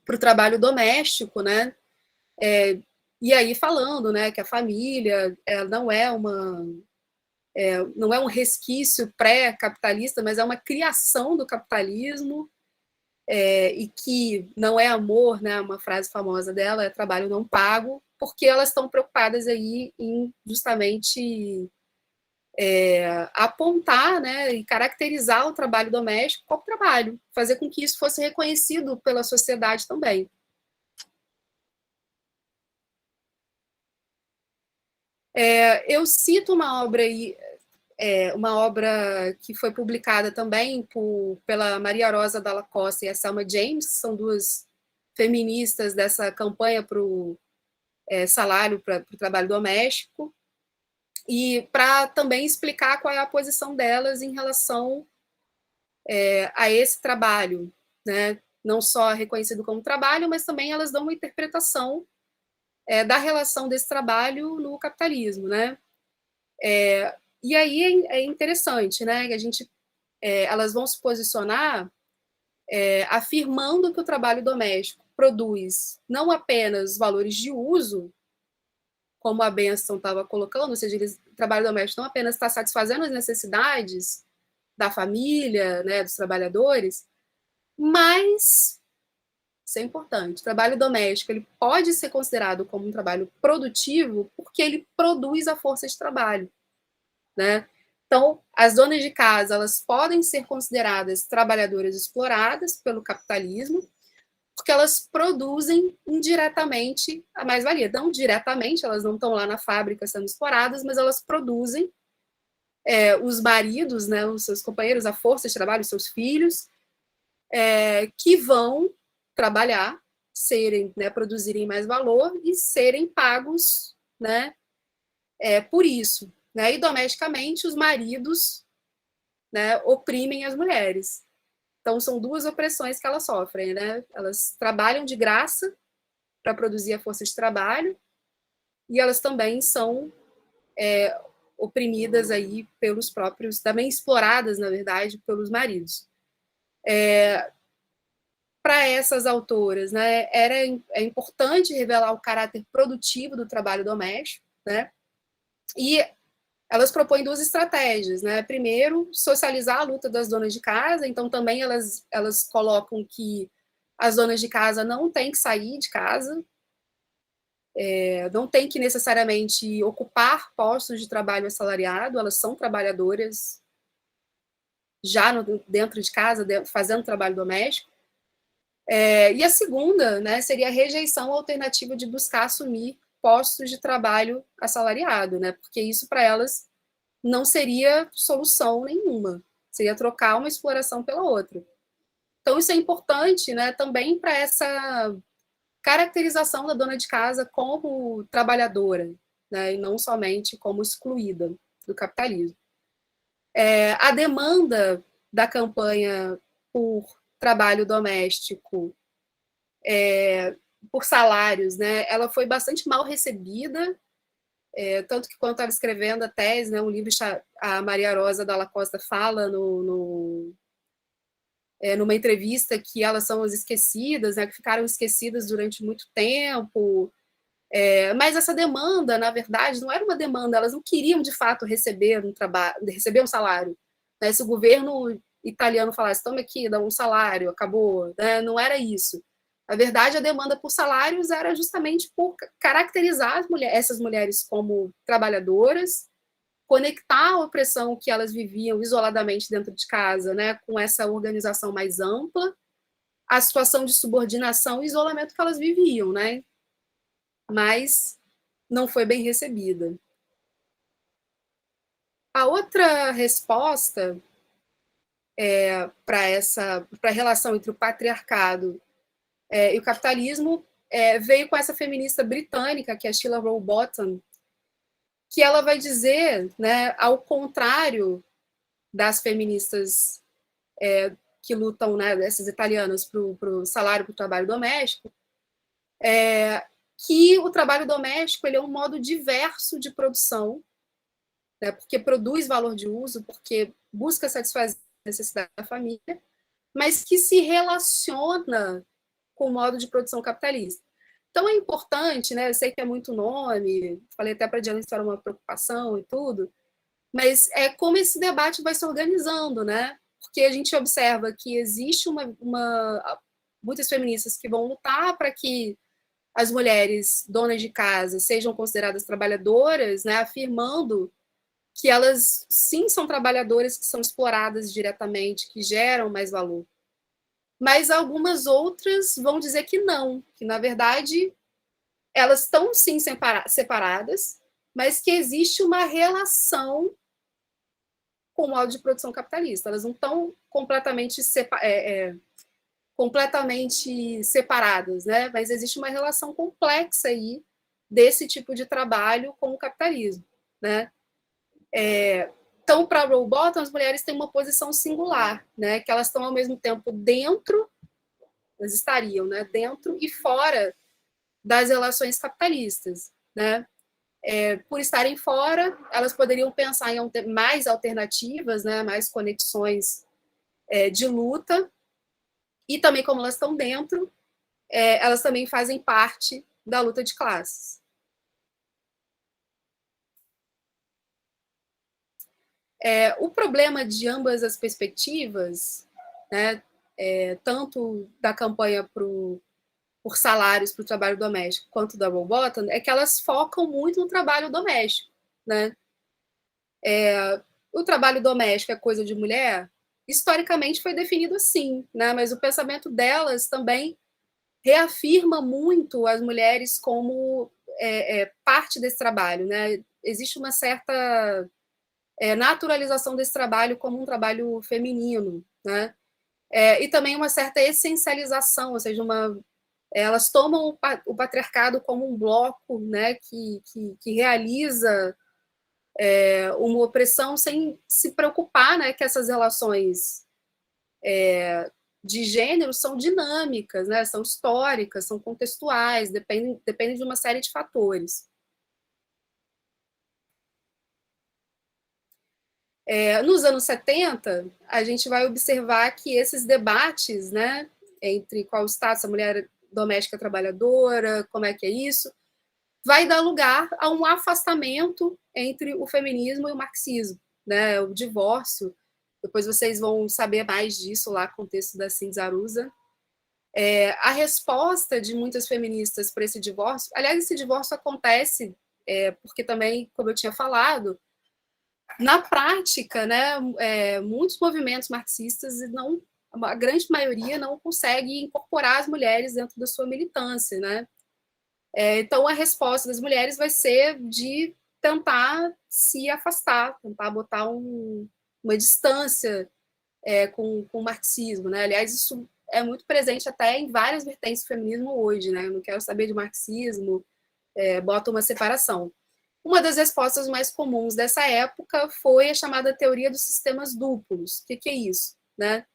para o trabalho doméstico, né, e aí falando, né, que a família não é um resquício pré-capitalista, mas é uma criação do capitalismo, e que não é amor, né, uma frase famosa dela, é trabalho não pago, porque elas estão preocupadas aí em justamente apontar, né, e caracterizar o trabalho doméstico como trabalho, fazer com que isso fosse reconhecido pela sociedade também. Eu cito uma obra aí, uma obra que foi publicada também pela Maria Rosa Dalla Costa e a Selma James, que são duas feministas dessa campanha para o salário para o trabalho doméstico, e para também explicar qual é a posição delas em relação a esse trabalho, né? Não só reconhecido como trabalho, mas também elas dão uma interpretação da relação desse trabalho no capitalismo, né? E aí é interessante, né? Que a gente, elas vão se posicionar afirmando que o trabalho doméstico produz não apenas valores de uso, como a Benção estava colocando, ou seja, o trabalho doméstico não apenas está satisfazendo as necessidades da família, né, dos trabalhadores, mas, isso é importante, o trabalho doméstico ele pode ser considerado como um trabalho produtivo porque ele produz a força de trabalho, né? Então, as donas de casa, elas podem ser consideradas trabalhadoras exploradas pelo capitalismo, porque elas produzem indiretamente a mais-valia. Não diretamente, elas não estão lá na fábrica sendo exploradas, mas elas produzem os maridos, né, os seus companheiros, a força de trabalho, os seus filhos, que vão trabalhar, né, produzirem mais valor e serem pagos, né, por isso. Né? E domesticamente, os maridos, né, oprimem as mulheres. Então, são duas opressões que elas sofrem, né? Elas trabalham de graça para produzir a força de trabalho e elas também são oprimidas aí pelos próprios, também exploradas, na verdade, pelos maridos. Para essas autoras, né, é importante revelar o caráter produtivo do trabalho doméstico, né? E elas propõem duas estratégias, né? Primeiro, socializar a luta das donas de casa, então também elas colocam que as donas de casa não têm que sair de casa, não têm que necessariamente ocupar postos de trabalho assalariado, elas são trabalhadoras já dentro de casa, fazendo trabalho doméstico. E a segunda, né, seria a rejeição alternativa de buscar assumir postos de trabalho assalariado, né? Porque isso para elas não seria solução nenhuma, seria trocar uma exploração pela outra. Então, isso é importante, né, também para essa caracterização da dona de casa como trabalhadora, né, e não somente como excluída do capitalismo. A demanda da campanha por trabalho doméstico, por salários, né, ela foi bastante mal recebida, tanto que quando estava escrevendo a tese, né, um livro, a Maria Rosa Dalla Costa fala numa entrevista que elas são as esquecidas, né, que ficaram esquecidas durante muito tempo, mas essa demanda, na verdade, não era uma demanda, elas não queriam, de fato, receber um salário. Né? Se o governo italiano falasse, toma aqui, dá um salário, acabou, né? Não era isso. Na verdade, a demanda por salários era justamente por caracterizar essas mulheres como trabalhadoras, conectar a opressão que elas viviam isoladamente dentro de casa, né, com essa organização mais ampla, a situação de subordinação e isolamento que elas viviam, né? Mas não foi bem recebida. A outra resposta para a relação entre o patriarcado e o capitalismo veio com essa feminista britânica, que é a Sheila Rowbottom, que ela vai dizer, né, ao contrário das feministas que lutam, né, dessas italianas, para o salário, para o trabalho doméstico, que o trabalho doméstico ele é um modo diverso de produção, né, porque produz valor de uso, porque busca satisfazer a necessidade da família, mas que se relaciona com o modo de produção capitalista. Então é importante, né? Eu sei que é muito nome, falei até para a Diana que isso era uma preocupação e tudo, mas é como esse debate vai se organizando, né? Porque a gente observa que existe muitas feministas que vão lutar para que as mulheres donas de casa sejam consideradas trabalhadoras, né? Afirmando que elas sim são trabalhadoras que são exploradas diretamente, que geram mais valor. Mas algumas outras vão dizer que não, que na verdade elas estão sim separadas, mas que existe uma relação com o modo de produção capitalista. Elas não estão completamente completamente separadas, né? Mas existe uma relação complexa aí desse tipo de trabalho com o capitalismo, né? Então, para Roll Bottom, as mulheres têm uma posição singular, né? Que elas estão ao mesmo tempo dentro, elas estariam, né? Dentro e fora das relações capitalistas, né? Por estarem fora, elas poderiam pensar em mais alternativas, né? Mais conexões de luta, e também como elas estão dentro, elas também fazem parte da luta de classes. O problema de ambas as perspectivas, né, tanto da campanha por salários para o trabalho doméstico quanto da Roll Bottom, é que elas focam muito no trabalho doméstico, né? O trabalho doméstico é coisa de mulher, historicamente foi definido assim, né? Mas o pensamento delas também reafirma muito as mulheres como parte desse trabalho, né? Existe uma certa naturalização desse trabalho como um trabalho feminino, né? E também uma certa essencialização, ou seja, elas tomam o patriarcado como um bloco, né, que realiza uma opressão sem se preocupar, né, que essas relações de gênero são dinâmicas, né, são históricas, são contextuais, dependem de uma série de fatores. Nos anos 70, a gente vai observar que esses debates, né, entre qual status a mulher doméstica trabalhadora, como é que é isso, vai dar lugar a um afastamento entre o feminismo e o marxismo, né, o divórcio. Depois vocês vão saber mais disso lá com o texto da Cindy Zaruza. A resposta de muitas feministas para esse divórcio, aliás, esse divórcio acontece porque também, como eu tinha falado, na prática, né, muitos movimentos marxistas, a grande maioria não consegue incorporar as mulheres dentro da sua militância, né? Então, a resposta das mulheres vai ser de tentar se afastar, tentar botar uma distância com o marxismo, né? Aliás, isso é muito presente até em várias vertentes do feminismo hoje, né? Eu não quero saber de marxismo, bota uma separação. Uma das respostas mais comuns dessa época foi a chamada teoria dos sistemas duplos. O que é isso? Né?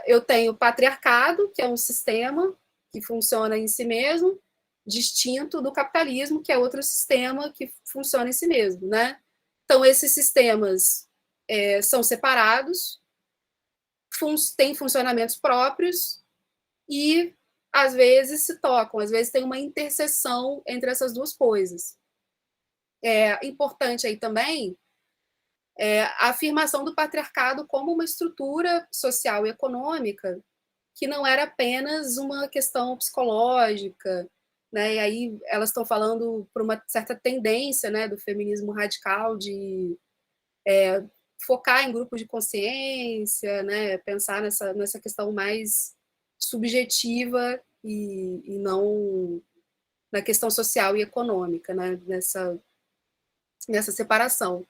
Eu tenho o patriarcado, que é um sistema que funciona em si mesmo, distinto do capitalismo, que é outro sistema que funciona em si mesmo. Né? Então, esses sistemas são separados, têm funcionamentos próprios e, às vezes, se tocam, às vezes tem uma interseção entre essas duas coisas. Importante aí também a afirmação do patriarcado como uma estrutura social e econômica que não era apenas uma questão psicológica, né? E aí elas estão falando por uma certa tendência, né, do feminismo radical de focar em grupos de consciência, né, pensar nessa questão mais subjetiva e não na questão social e econômica, né, nessa separação.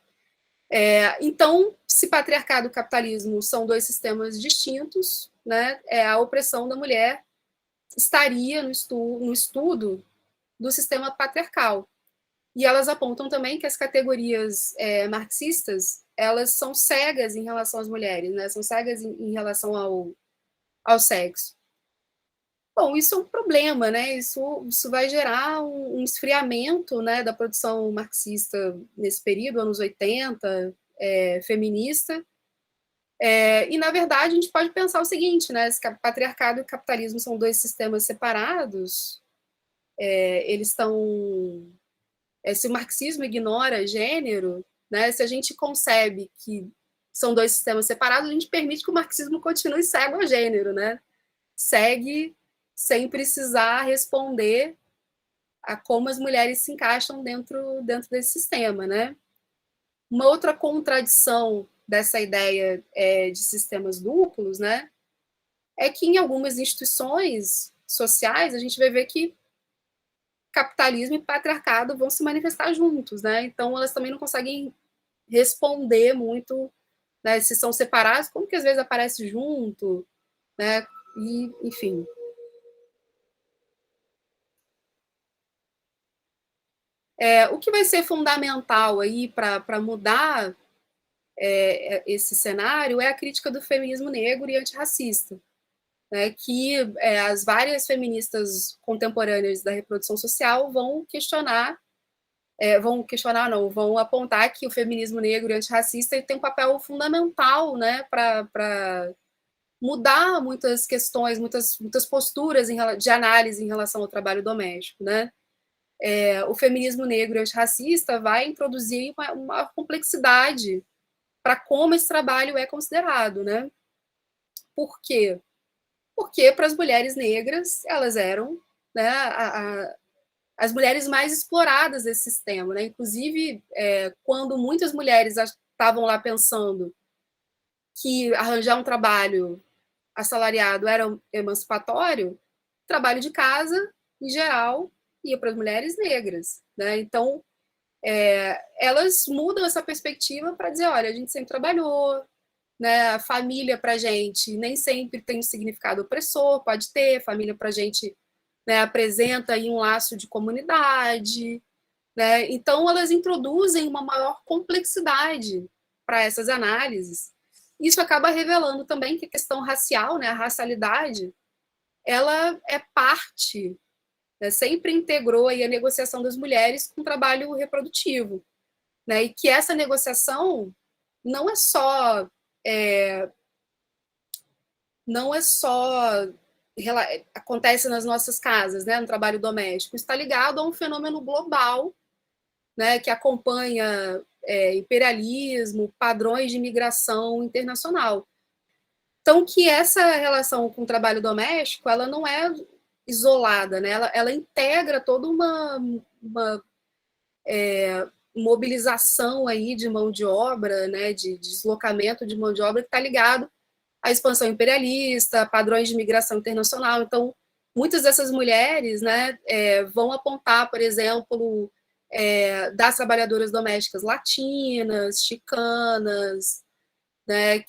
Então, se patriarcado e capitalismo são dois sistemas distintos, né, a opressão da mulher estaria no estudo do sistema patriarcal. E elas apontam também que as categorias marxistas, elas são cegas em relação às mulheres, né, são cegas em relação ao sexo. Bom, isso é um problema, né? Isso vai gerar um esfriamento, né, da produção marxista nesse período, anos 80, feminista. E, na verdade, a gente pode pensar o seguinte, né? Se patriarcado e capitalismo são dois sistemas separados, eles estão... se o marxismo ignora gênero, né, se a gente concebe que são dois sistemas separados, a gente permite que o marxismo continue cego ao gênero, né? Segue sem precisar responder a como as mulheres se encaixam dentro desse sistema, né? Uma outra contradição dessa ideia de sistemas duplos, né, é que em algumas instituições sociais a gente vai ver que capitalismo e patriarcado vão se manifestar juntos, né? Então elas também não conseguem responder muito, né, se são separados, como que às vezes aparece junto, né? E, enfim. O que vai ser fundamental aí para mudar esse cenário é a crítica do feminismo negro e antirracista, né, que as várias feministas contemporâneas da reprodução social vão vão apontar que o feminismo negro e antirracista tem um papel fundamental, né, para mudar muitas questões, muitas posturas de análise em relação ao trabalho doméstico, né? O feminismo negro e antirracista vai introduzir uma complexidade para como esse trabalho é considerado, né? Por quê? Porque para as mulheres negras, elas eram, né, as mulheres mais exploradas desse sistema, né? Inclusive, quando muitas mulheres estavam lá pensando que arranjar um trabalho assalariado era emancipatório, trabalho de casa, em geral, ia para as mulheres negras, né? Então, elas mudam essa perspectiva para dizer, olha, a gente sempre trabalhou, né? A família para a gente nem sempre tem um significado opressor, pode ter, família para a gente, né, apresenta aí um laço de comunidade, né? Então elas introduzem uma maior complexidade para essas análises. Isso acaba revelando também que a questão racial, né, a racialidade, ela é parte, né, sempre integrou aí a negociação das mulheres com o trabalho reprodutivo, né? E que essa negociação não é só acontece nas nossas casas, né, no trabalho doméstico, está ligado a um fenômeno global, né, que acompanha imperialismo, padrões de migração internacional. Então, que essa relação com o trabalho doméstico, ela não é isolada, né? Ela integra toda uma mobilização aí de mão de obra, né, de deslocamento de mão de obra que está ligado à expansão imperialista, padrões de migração internacional. Então, muitas dessas mulheres, né, vão apontar, por exemplo, das trabalhadoras domésticas latinas, chicanas, né,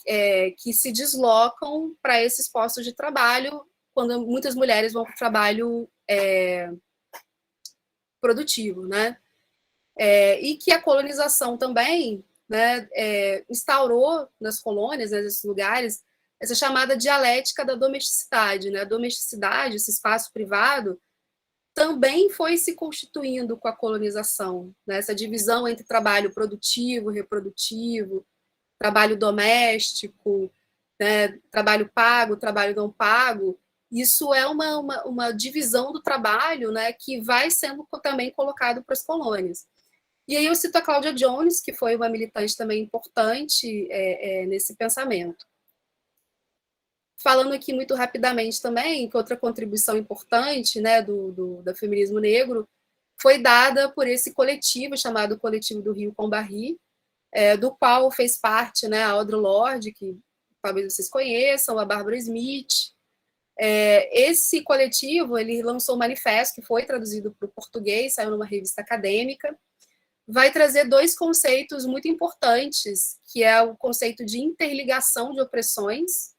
que se deslocam para esses postos de trabalho quando muitas mulheres vão para o trabalho produtivo, né? E que a colonização também, né, instaurou nas colônias, né, nesses lugares, essa chamada dialética da domesticidade, né? A domesticidade, esse espaço privado, também foi se constituindo com a colonização, né? Essa divisão entre trabalho produtivo, reprodutivo, trabalho doméstico, né? Trabalho pago, trabalho não pago. Isso é uma divisão do trabalho, né, que vai sendo também colocado para as colônias. E aí eu cito a Cláudia Jones, que foi uma militante também importante nesse pensamento. Falando aqui muito rapidamente também, que outra contribuição importante, né, do feminismo negro foi dada por esse coletivo chamado Coletivo do Rio Combarri, do qual fez parte, né, a Audre Lorde, que talvez vocês conheçam, a Barbara Smith. Esse coletivo ele lançou um manifesto que foi traduzido para o português, saiu numa revista acadêmica, vai trazer dois conceitos muito importantes, que é o conceito de interligação de opressões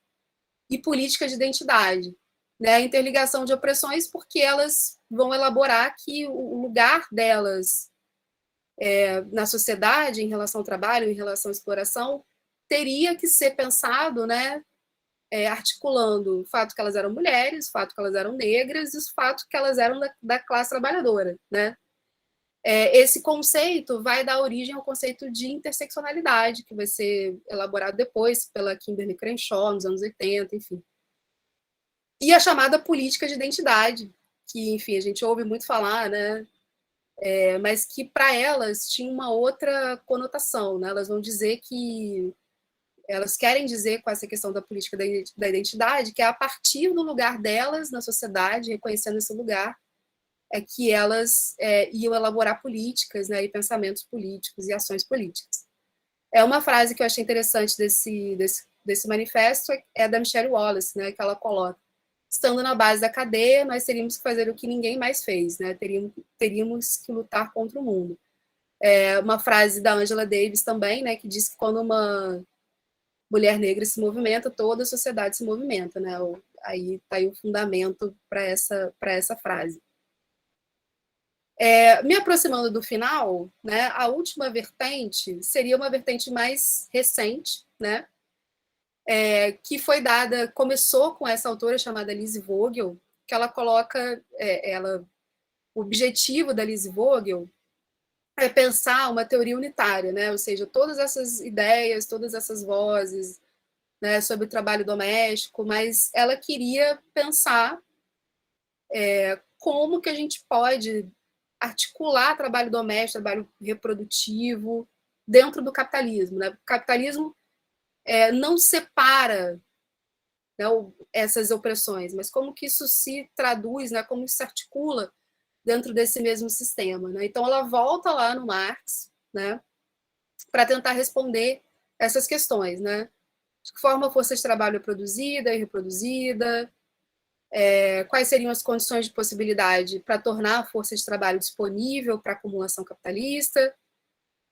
e política de identidade. Né? Interligação de opressões porque elas vão elaborar que o lugar delas na sociedade, em relação ao trabalho, em relação à exploração, teria que ser pensado, né, articulando o fato que elas eram mulheres, o fato que elas eram negras e o fato que elas eram da classe trabalhadora, né? Esse conceito vai dar origem ao conceito de interseccionalidade, que vai ser elaborado depois pela Kimberly Crenshaw, nos anos 80, enfim. E a chamada política de identidade, que, enfim, a gente ouve muito falar, né? Mas que, para elas, tinha uma outra conotação, né? Elas vão dizer que elas querem dizer com essa questão da política da identidade que é a partir do lugar delas na sociedade, reconhecendo esse lugar, que elas iam elaborar políticas, né, e pensamentos políticos e ações políticas. Uma frase que eu achei interessante desse manifesto é da Michelle Wallace, né, que ela coloca: estando na base da cadeia, nós teríamos que fazer o que ninguém mais fez, né, teríamos que lutar contra o mundo. Uma frase da Angela Davis também, né, que diz que quando uma mulher negra se movimenta, toda a sociedade se movimenta, né? Aí está aí o fundamento para essa frase. Me aproximando do final, né, a última vertente seria uma vertente mais recente, né, que foi dada, começou com essa autora chamada Lise Vogel, que ela coloca, o objetivo da Lise Vogel é pensar uma teoria unitária, né, ou seja, todas essas ideias, todas essas vozes, né, sobre o trabalho doméstico, mas ela queria pensar como que a gente pode articular trabalho doméstico, trabalho reprodutivo dentro do capitalismo. Né? O capitalismo não separa, né, essas opressões, mas como que isso se traduz, né, como isso se articula dentro desse mesmo sistema. Né? Então, ela volta lá no Marx, né, para tentar responder essas questões. Né? De que forma a força de trabalho é produzida e reproduzida, quais seriam as condições de possibilidade para tornar a força de trabalho disponível para a acumulação capitalista,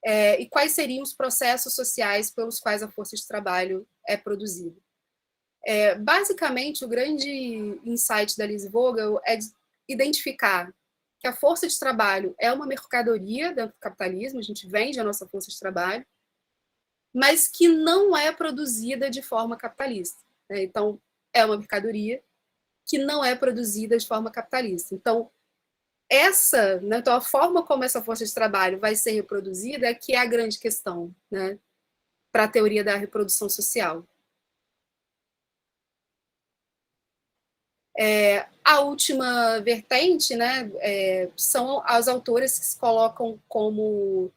e quais seriam os processos sociais pelos quais a força de trabalho é produzida. Basicamente, o grande insight da Lise Vogel é identificar que a força de trabalho é uma mercadoria dentro do capitalismo, a gente vende a nossa força de trabalho, mas que não é produzida de forma capitalista. Né? Então, é uma mercadoria que não é produzida de forma capitalista. Então, então, a forma como essa força de trabalho vai ser reproduzida é que é a grande questão, né, para a teoria da reprodução social. A última vertente, né, são as autoras que se colocam como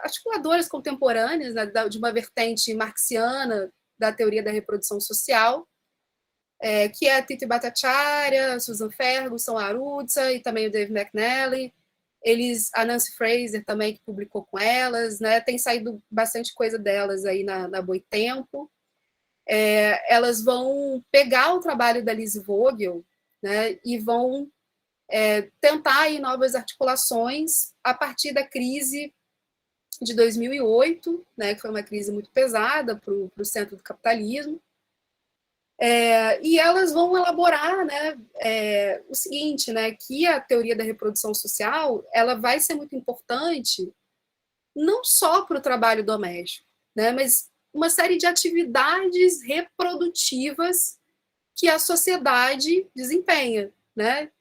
articuladoras contemporâneas, né, de uma vertente marxiana da teoria da reprodução social, que é a Titi Bhattacharya, a Susan Ferguson, a Arutza e também o Dave McNally. A Nancy Fraser também, que publicou com elas, né? Tem saído bastante coisa delas aí na Boitempo. Elas vão pegar o trabalho da Lise Vogel, né, e vão tentar aí novas articulações a partir da crise de 2008, né, que foi uma crise muito pesada para o centro do capitalismo. E elas vão elaborar, né, o seguinte, né, que a teoria da reprodução social ela vai ser muito importante não só para o trabalho doméstico, né, mas uma série de atividades reprodutivas que a sociedade desempenha, né,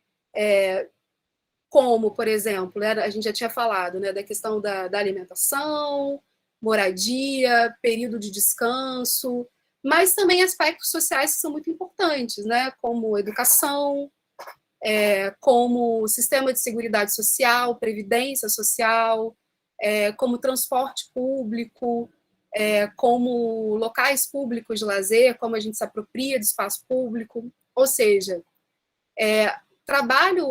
como, por exemplo, né, a gente já tinha falado, né, da questão da alimentação, moradia, período de descanso, mas também aspectos sociais que são muito importantes, né, como educação, como sistema de seguridade social, previdência social, como transporte público, como locais públicos de lazer, como a gente se apropria do espaço público, ou seja,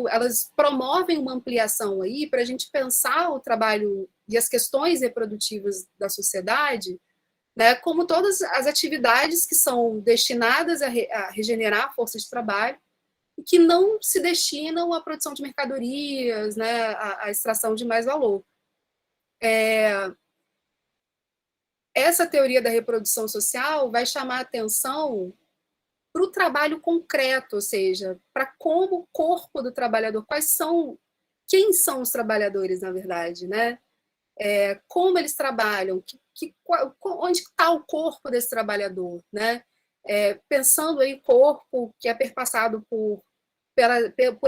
elas promovem uma ampliação aí para a gente pensar o trabalho e as questões reprodutivas da sociedade, né, como todas as atividades que são destinadas a regenerar a força de trabalho e que não se destinam à produção de mercadorias, né, à extração de mais valor. Essa teoria da reprodução social vai chamar a atenção para o trabalho concreto, ou seja, para como o corpo do trabalhador, quem são os trabalhadores, na verdade, né? Como eles trabalham, onde está o corpo desse trabalhador, né? Pensando aí o corpo que é perpassado por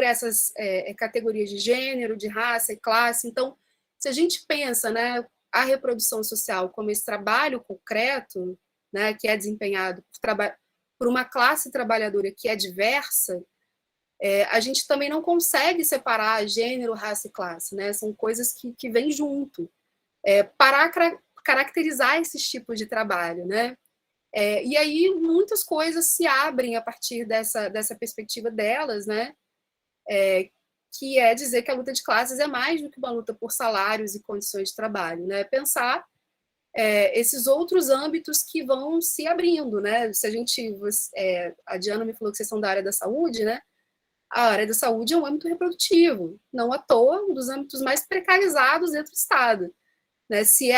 essas categorias de gênero, de raça e classe. Então, se a gente pensa, né, a reprodução social como esse trabalho concreto, né, que é desempenhado por uma classe trabalhadora que é diversa, a gente também não consegue separar gênero, raça e classe, né? São coisas que vêm junto, para caracterizar esses tipos de trabalho, né? E aí muitas coisas se abrem a partir dessa perspectiva delas, né? Que é dizer que a luta de classes é mais do que uma luta por salários e condições de trabalho, né? Pensar esses outros âmbitos que vão se abrindo, né? Se a Diana me falou que vocês são da área da saúde, né? A área da saúde é um âmbito reprodutivo, não à toa, um dos âmbitos mais precarizados dentro do Estado. Né? Se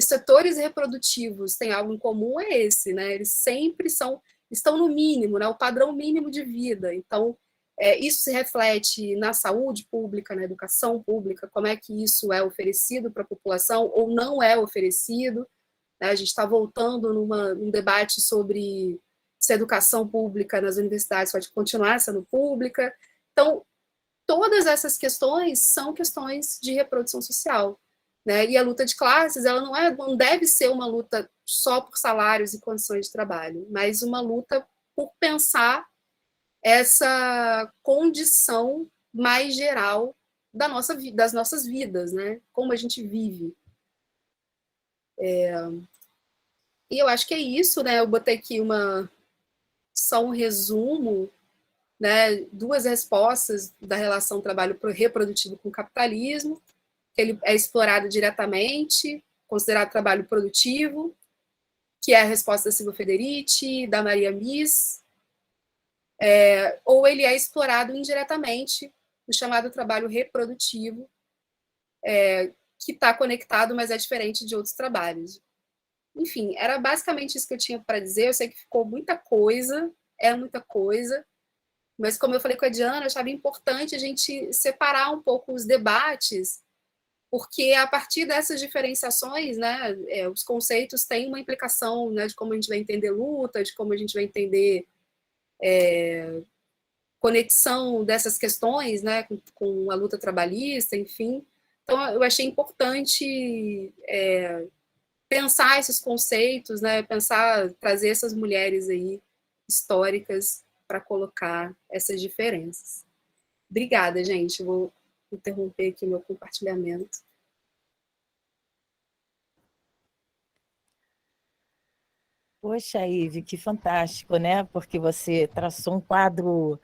setores reprodutivos têm algo em comum, é esse, né? Eles sempre são estão no mínimo, né, o padrão mínimo de vida. Então, isso se reflete na saúde pública, na educação pública, como é que isso é oferecido para a população ou não é oferecido. Né? A gente está voltando num debate sobre se a educação pública nas universidades pode continuar sendo pública. Então, todas essas questões são questões de reprodução social. Né? E a luta de classes, ela não deve ser uma luta só por salários e condições de trabalho, mas uma luta por pensar essa condição mais geral das nossas vidas, né? Como a gente vive. E eu acho que é isso, né? Eu botei aqui só um resumo, né? 2 respostas da relação trabalho reprodutivo com o capitalismo, que ele é explorado diretamente, considerado trabalho produtivo, que é a resposta da Silvia Federici, da Maria Mies, ou ele é explorado indiretamente no chamado trabalho reprodutivo, que está conectado, mas é diferente de outros trabalhos. Enfim, era basicamente isso que eu tinha para dizer. Eu sei que ficou muita coisa, muita coisa, mas como eu falei com a Diana, eu achava importante a gente separar um pouco os debates, porque a partir dessas diferenciações, né, os conceitos têm uma implicação, né, de como a gente vai entender luta, de como a gente vai entender conexão dessas questões, né, com a luta trabalhista, enfim. Então, eu achei importante pensar esses conceitos, né, trazer essas mulheres aí históricas para colocar essas diferenças. Obrigada, gente. Vou interromper aqui meu compartilhamento. Poxa, Ive, que fantástico, né? Porque você traçou um quadro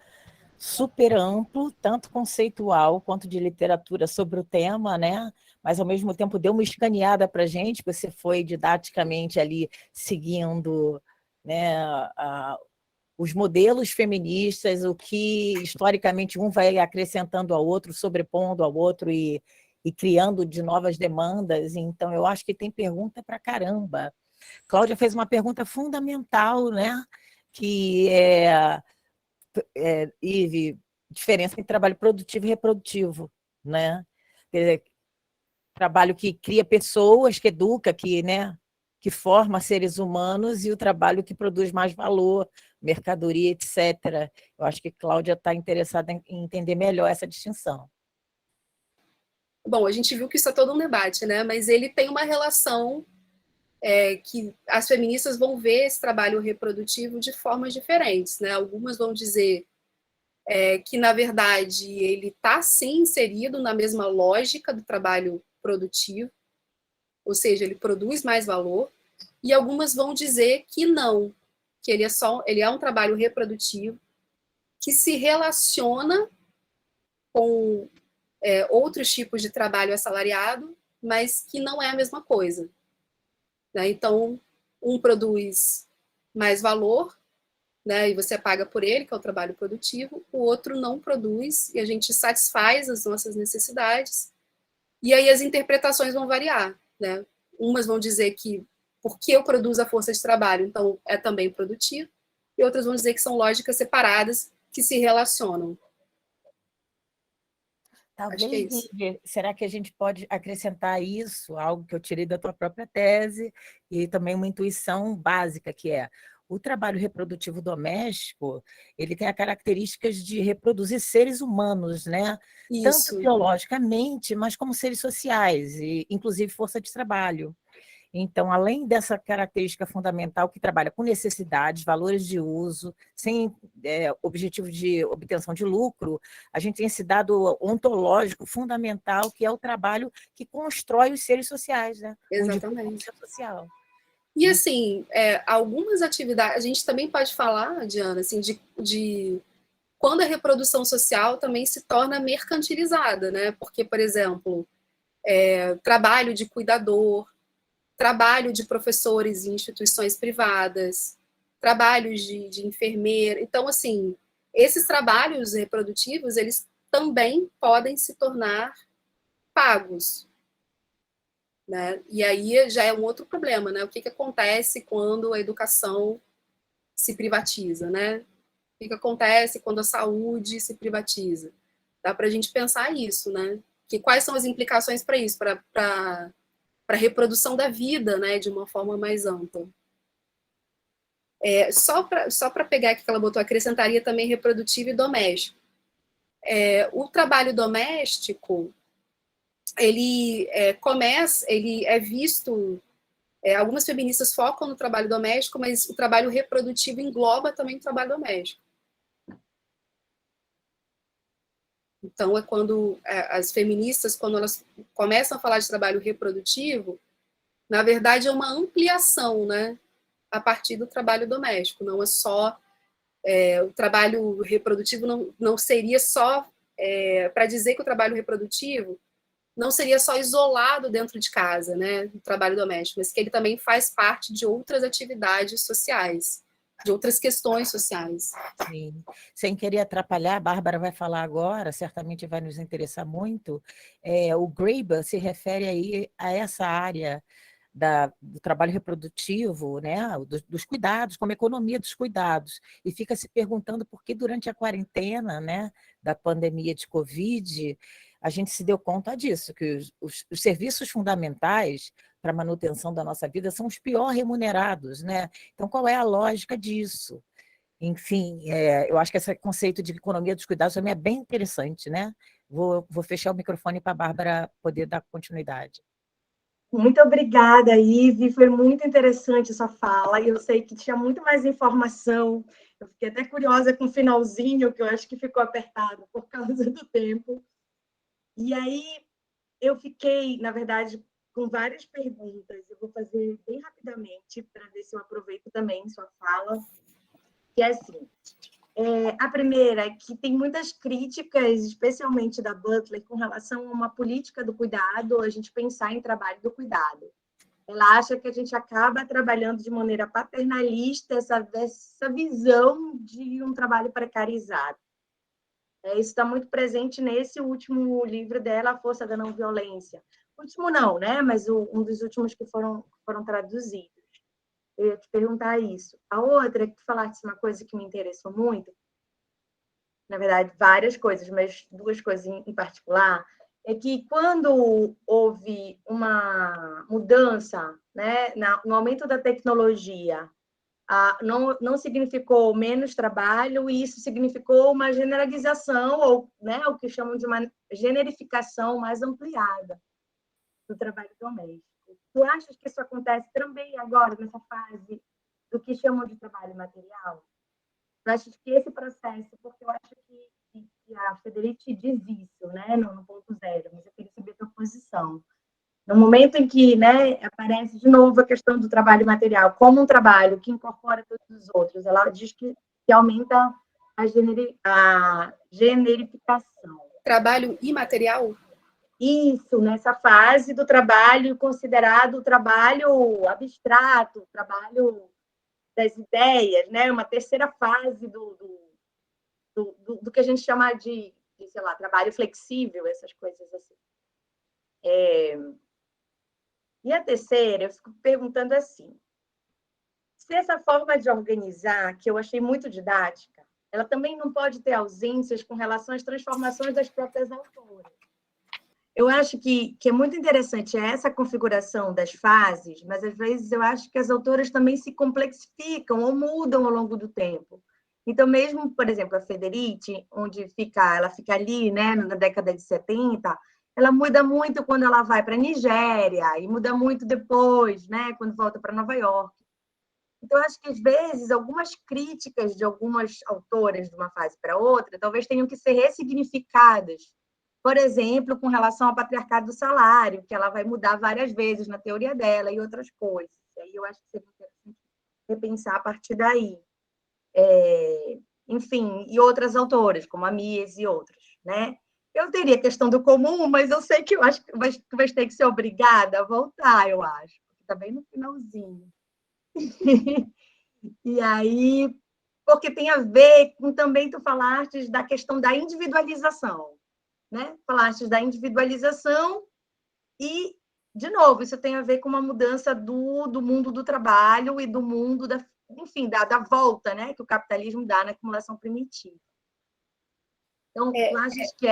super amplo, tanto conceitual quanto de literatura sobre o tema, né? Mas ao mesmo tempo deu uma escaneada para a gente, você foi didaticamente ali seguindo, né, os modelos feministas, o que historicamente um vai acrescentando ao outro, sobrepondo ao outro e criando de novas demandas. Então, eu acho que tem pergunta para caramba. Cláudia fez uma pergunta fundamental, né? Que Ive, diferença entre trabalho produtivo e reprodutivo, né? Quer dizer, trabalho que cria pessoas, que educa, né, que forma seres humanos, e o trabalho que produz mais valor, mercadoria, etc. Eu acho que Cláudia está interessada em entender melhor essa distinção. Bom, a gente viu que isso é todo um debate, né? Mas ele tem uma relação que as feministas vão ver esse trabalho reprodutivo de formas diferentes, né? Algumas vão dizer que, na verdade, ele está, sim, inserido na mesma lógica do trabalho produtivo, ou seja, ele produz mais valor, e algumas vão dizer que não, que ele é um trabalho reprodutivo que se relaciona com outros tipos de trabalho assalariado, mas que não é a mesma coisa. Né? Então, um produz mais valor, né, e você paga por ele, que é o trabalho produtivo, o outro não produz, e a gente satisfaz as nossas necessidades, e aí as interpretações vão variar. Né? Umas vão dizer que porque eu produzo a força de trabalho, então é também produtivo, e outras vão dizer que são lógicas separadas que se relacionam. Acho que é Talvez, isso. será que a gente pode acrescentar isso, algo que eu tirei da tua própria tese, e também uma intuição básica, que é o trabalho reprodutivo doméstico, ele tem as características de reproduzir seres humanos, né? Tanto Isso. biologicamente, mas como seres sociais, e inclusive força de trabalho. Então, além dessa característica fundamental que trabalha com necessidades, valores de uso, sem objetivo de obtenção de lucro, a gente tem esse dado ontológico fundamental, que é o trabalho que constrói os seres sociais, né? Exatamente. O indivíduo ser social. E, assim, algumas atividades... A gente também pode falar, Diana, assim, de quando a reprodução social também se torna mercantilizada, né? Porque, por exemplo, trabalho de cuidador, trabalho de professores em instituições privadas, trabalhos de enfermeira. Então, assim, esses trabalhos reprodutivos, eles também podem se tornar pagos. Né? E aí já é um outro problema, né? O que acontece quando a educação se privatiza, né? O que acontece quando a saúde se privatiza? Dá para a gente pensar isso, né? Que quais são as implicações para isso, para a reprodução da vida, né, de uma forma mais ampla. Só para pegar aqui que ela botou, acrescentaria também reprodutivo e doméstico. O trabalho doméstico, ele é visto, algumas feministas focam no trabalho doméstico, mas o trabalho reprodutivo engloba também o trabalho doméstico. Então, é quando as feministas, quando elas começam a falar de trabalho reprodutivo, na verdade é uma ampliação, né, a partir do trabalho doméstico, não é só o trabalho reprodutivo não seria só para dizer que o trabalho reprodutivo não seria só isolado dentro de casa, né, do trabalho doméstico, mas que ele também faz parte de outras atividades sociais, de outras questões sociais. Sim. Sem querer atrapalhar, a Bárbara vai falar agora, certamente vai nos interessar muito. O Graeber se refere aí a essa área do trabalho reprodutivo, né, dos cuidados, como economia dos cuidados, e fica se perguntando por que durante a quarentena, né, da pandemia de Covid, a gente se deu conta disso, que os serviços fundamentais para a manutenção da nossa vida são os pior remunerados, né? Então, qual é a lógica disso? Enfim, eu acho que esse conceito de economia dos cuidados também é bem interessante, né? Vou fechar o microfone para a Bárbara poder dar continuidade. Muito obrigada, Ive. Foi muito interessante essa fala. E eu sei que tinha muito mais informação. Eu fiquei até curiosa com o finalzinho, que eu acho que ficou apertado por causa do tempo. E aí eu fiquei, na verdade, com várias perguntas. Eu vou fazer bem rapidamente para ver se eu aproveito também sua fala. Que é assim, a primeira é que tem muitas críticas, especialmente da Butler, com relação a uma política do cuidado, a gente pensar em trabalho do cuidado. Ela acha que a gente acaba trabalhando de maneira paternalista essa visão de um trabalho precarizado. Isso está muito presente nesse último livro dela, A Força da Não Violência. Último não, né? Mas um dos últimos que foram traduzidos. Eu ia te perguntar isso. A outra, que tu falaste uma coisa que me interessou muito, na verdade, várias coisas, mas duas coisas em particular, é que quando houve uma mudança, né, no aumento da tecnologia, não significou menos trabalho, e isso significou uma generalização, ou, né, o que chamam de uma generificação mais ampliada do trabalho doméstico. Tu achas que isso acontece também agora, nessa fase do que chamam de trabalho material? Tu achas que esse processo, porque eu acho que a Federici diz isso, né, no ponto zero, mas eu queria saber a tua posição. No momento em que, né, aparece de novo a questão do trabalho material como um trabalho que incorpora todos os outros, ela diz que aumenta a generificação. Trabalho imaterial? Isso, nessa fase do trabalho considerado o trabalho abstrato, o trabalho das ideias, né? Uma terceira fase do que a gente chama de, sei lá, trabalho flexível, essas coisas assim. E a terceira, eu fico perguntando assim, se essa forma de organizar, que eu achei muito didática, ela também não pode ter ausências com relação às transformações das próprias autoras. Eu acho que é muito interessante essa configuração das fases, mas às vezes eu acho que as autoras também se complexificam ou mudam ao longo do tempo. Então, mesmo, por exemplo, a Federici, ela fica ali, né, na década de 70, ela muda muito quando ela vai para a Nigéria, e muda muito depois, né, quando volta para Nova York. Então, acho que, às vezes, algumas críticas de algumas autoras de uma fase para outra talvez tenham que ser ressignificadas. Por exemplo, com relação ao patriarcado do salário, que ela vai mudar várias vezes na teoria dela e outras coisas. E aí eu acho que seria interessante repensar a partir daí. Enfim, e outras autoras, como a Mies e outras, né? Eu teria a questão do comum, mas eu sei que eu acho que vai ter que ser obrigada a voltar, eu acho, porque está bem no finalzinho. E aí, porque tem a ver com também tu falaste da questão da individualização, né? Falaste da individualização e, de novo, isso tem a ver com uma mudança do mundo do trabalho e do mundo enfim, da volta, né, que o capitalismo dá na acumulação primitiva. Então, tu achas que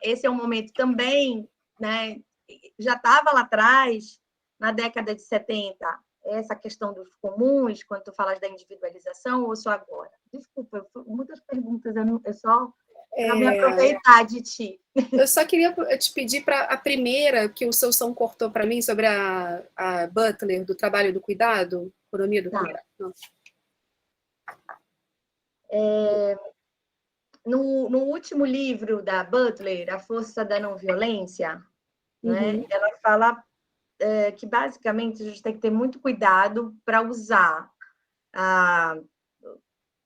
esse é um momento também, né, já estava lá atrás, na década de 70, essa questão dos comuns, quando tu falas da individualização, ou só agora? Desculpa, muitas perguntas, eu só para me aproveitar de ti. Eu só queria te pedir para a primeira, que o seu som cortou para mim, sobre a Butler, do trabalho do cuidado, economia do cuidado. Não. No último livro da Butler, A Força da Não Violência, né, ela fala que, basicamente, a gente tem que ter muito cuidado para usar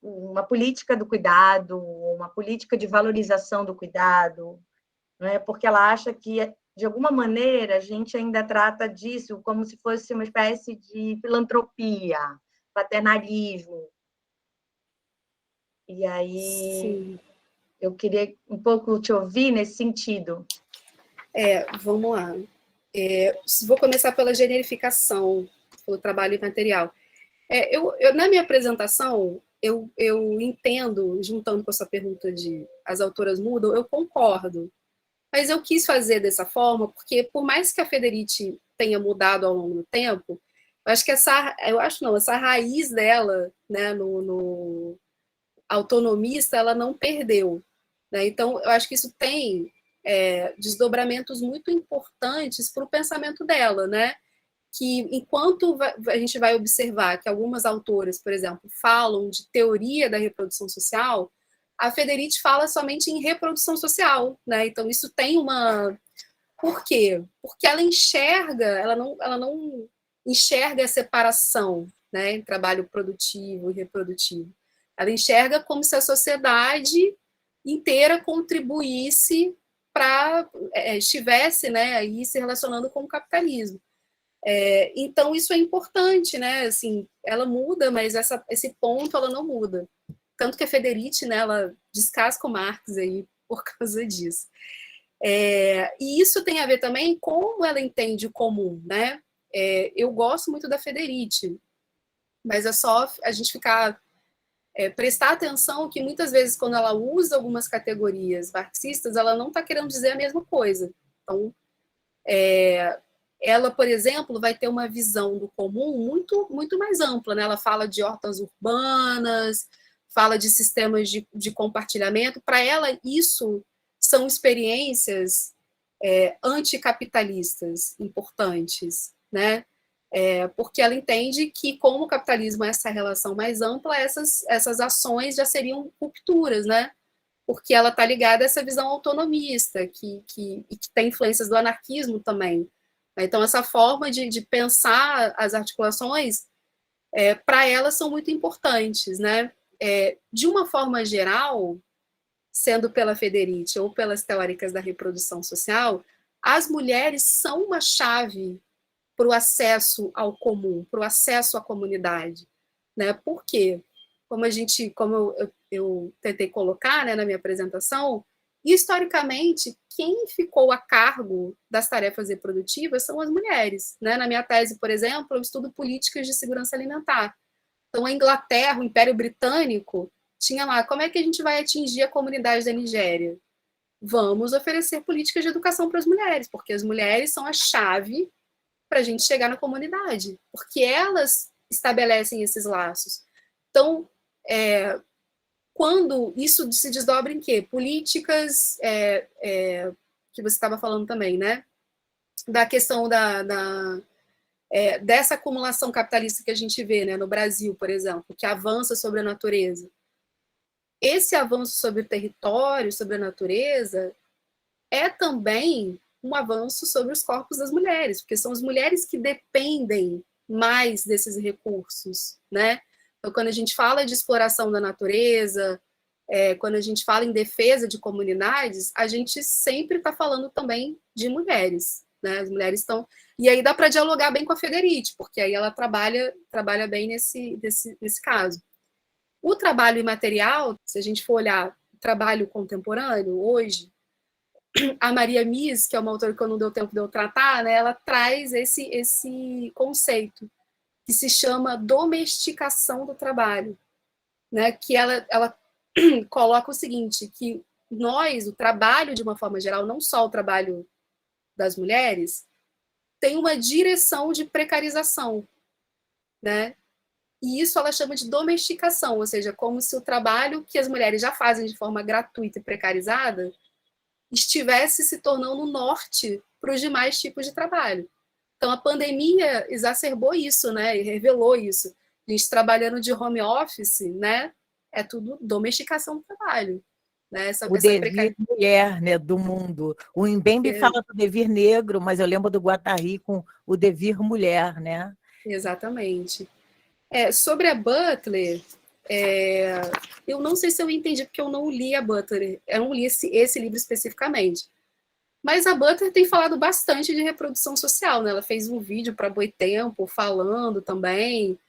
uma política do cuidado, uma política de valorização do cuidado, né, porque ela acha que, de alguma maneira, a gente ainda trata disso como se fosse uma espécie de filantropia, paternalismo. E aí, sim, eu queria um pouco te ouvir nesse sentido. Vamos lá. Vou começar pela generificação, pelo trabalho imaterial. Na minha apresentação, eu entendo, juntando com essa pergunta de as autoras mudam, eu concordo. Mas eu quis fazer dessa forma porque, por mais que a Federici tenha mudado ao longo do tempo, eu acho que essa raiz dela, né, no autonomista, ela não perdeu, né? Então, eu acho que isso tem desdobramentos muito importantes para o pensamento dela, né? Que enquanto a gente vai observar que algumas autoras, por exemplo, falam de teoria da reprodução social, a Federici fala somente em reprodução social, né? Então isso tem uma... Por quê? Porque ela não enxerga a separação, né, em trabalho produtivo e reprodutivo. Ela enxerga como se a sociedade inteira contribuísse para estivesse, né, aí se relacionando com o capitalismo. Então isso é importante, né? Assim, ela muda, mas esse ponto ela não muda. Tanto que a Federici, né, ela descasca o Marx aí por causa disso. E isso tem a ver também com como ela entende o comum, né? Eu gosto muito da Federici, mas é só a gente prestar atenção que muitas vezes quando ela usa algumas categorias marxistas, ela não está querendo dizer a mesma coisa. Então, ela, por exemplo, vai ter uma visão do comum muito, muito mais ampla, né? Ela fala de hortas urbanas, fala de sistemas de compartilhamento. Para ela, isso são experiências anticapitalistas importantes, né? Porque ela entende que, como o capitalismo é essa relação mais ampla, essas ações já seriam rupturas, né? Porque ela está ligada a essa visão autonomista, que tem influências do anarquismo também. Então, essa forma de pensar as articulações, para ela, são muito importantes, né? De uma forma geral, sendo pela Federici ou pelas teóricas da reprodução social, as mulheres são uma chave para o acesso ao comum, para o acesso à comunidade, né? Por quê? Como eu tentei colocar, né, na minha apresentação, historicamente, quem ficou a cargo das tarefas reprodutivas são as mulheres, né? Na minha tese, por exemplo, eu estudo políticas de segurança alimentar. Então, a Inglaterra, o Império Britânico, tinha lá, como é que a gente vai atingir a comunidade da Nigéria? Vamos oferecer políticas de educação para as mulheres, porque as mulheres são a chave para a gente chegar na comunidade, porque elas estabelecem esses laços. Então, quando isso se desdobra em quê? Políticas, que você estava falando também, né? Da questão dessa acumulação capitalista que a gente vê, né, no Brasil, por exemplo, que avança sobre a natureza. Esse avanço sobre o território, sobre a natureza, é também um avanço sobre os corpos das mulheres, porque são as mulheres que dependem mais desses recursos, né? Então, quando a gente fala de exploração da natureza, quando a gente fala em defesa de comunidades, a gente sempre está falando também de mulheres, né? As mulheres estão... E aí dá para dialogar bem com a Federici, porque aí ela trabalha bem nesse caso. O trabalho imaterial, se a gente for olhar o trabalho contemporâneo, hoje, a Maria Mies, que é uma autora que eu não deu tempo de eu tratar, né, ela traz esse conceito, que se chama domesticação do trabalho, né? Que ela coloca o seguinte, que nós, o trabalho de uma forma geral, não só o trabalho das mulheres, tem uma direção de precarização, né? E isso ela chama de domesticação, ou seja, como se o trabalho que as mulheres já fazem de forma gratuita e precarizada estivesse se tornando um norte para os demais tipos de trabalho. Então, a pandemia exacerbou isso, né? E revelou isso. A gente trabalhando de home office, né? É tudo domesticação do trabalho. Né? O devir mulher, né, do mundo. O Mbembe fala do devir negro, mas eu lembro do Guattari com o devir mulher, né? Exatamente. Sobre a Butler, eu não sei se eu entendi, porque eu não li a Butler, eu não li esse livro especificamente. Mas a Butler tem falado bastante de reprodução social, né? Ela fez um vídeo para Boitempo falando também,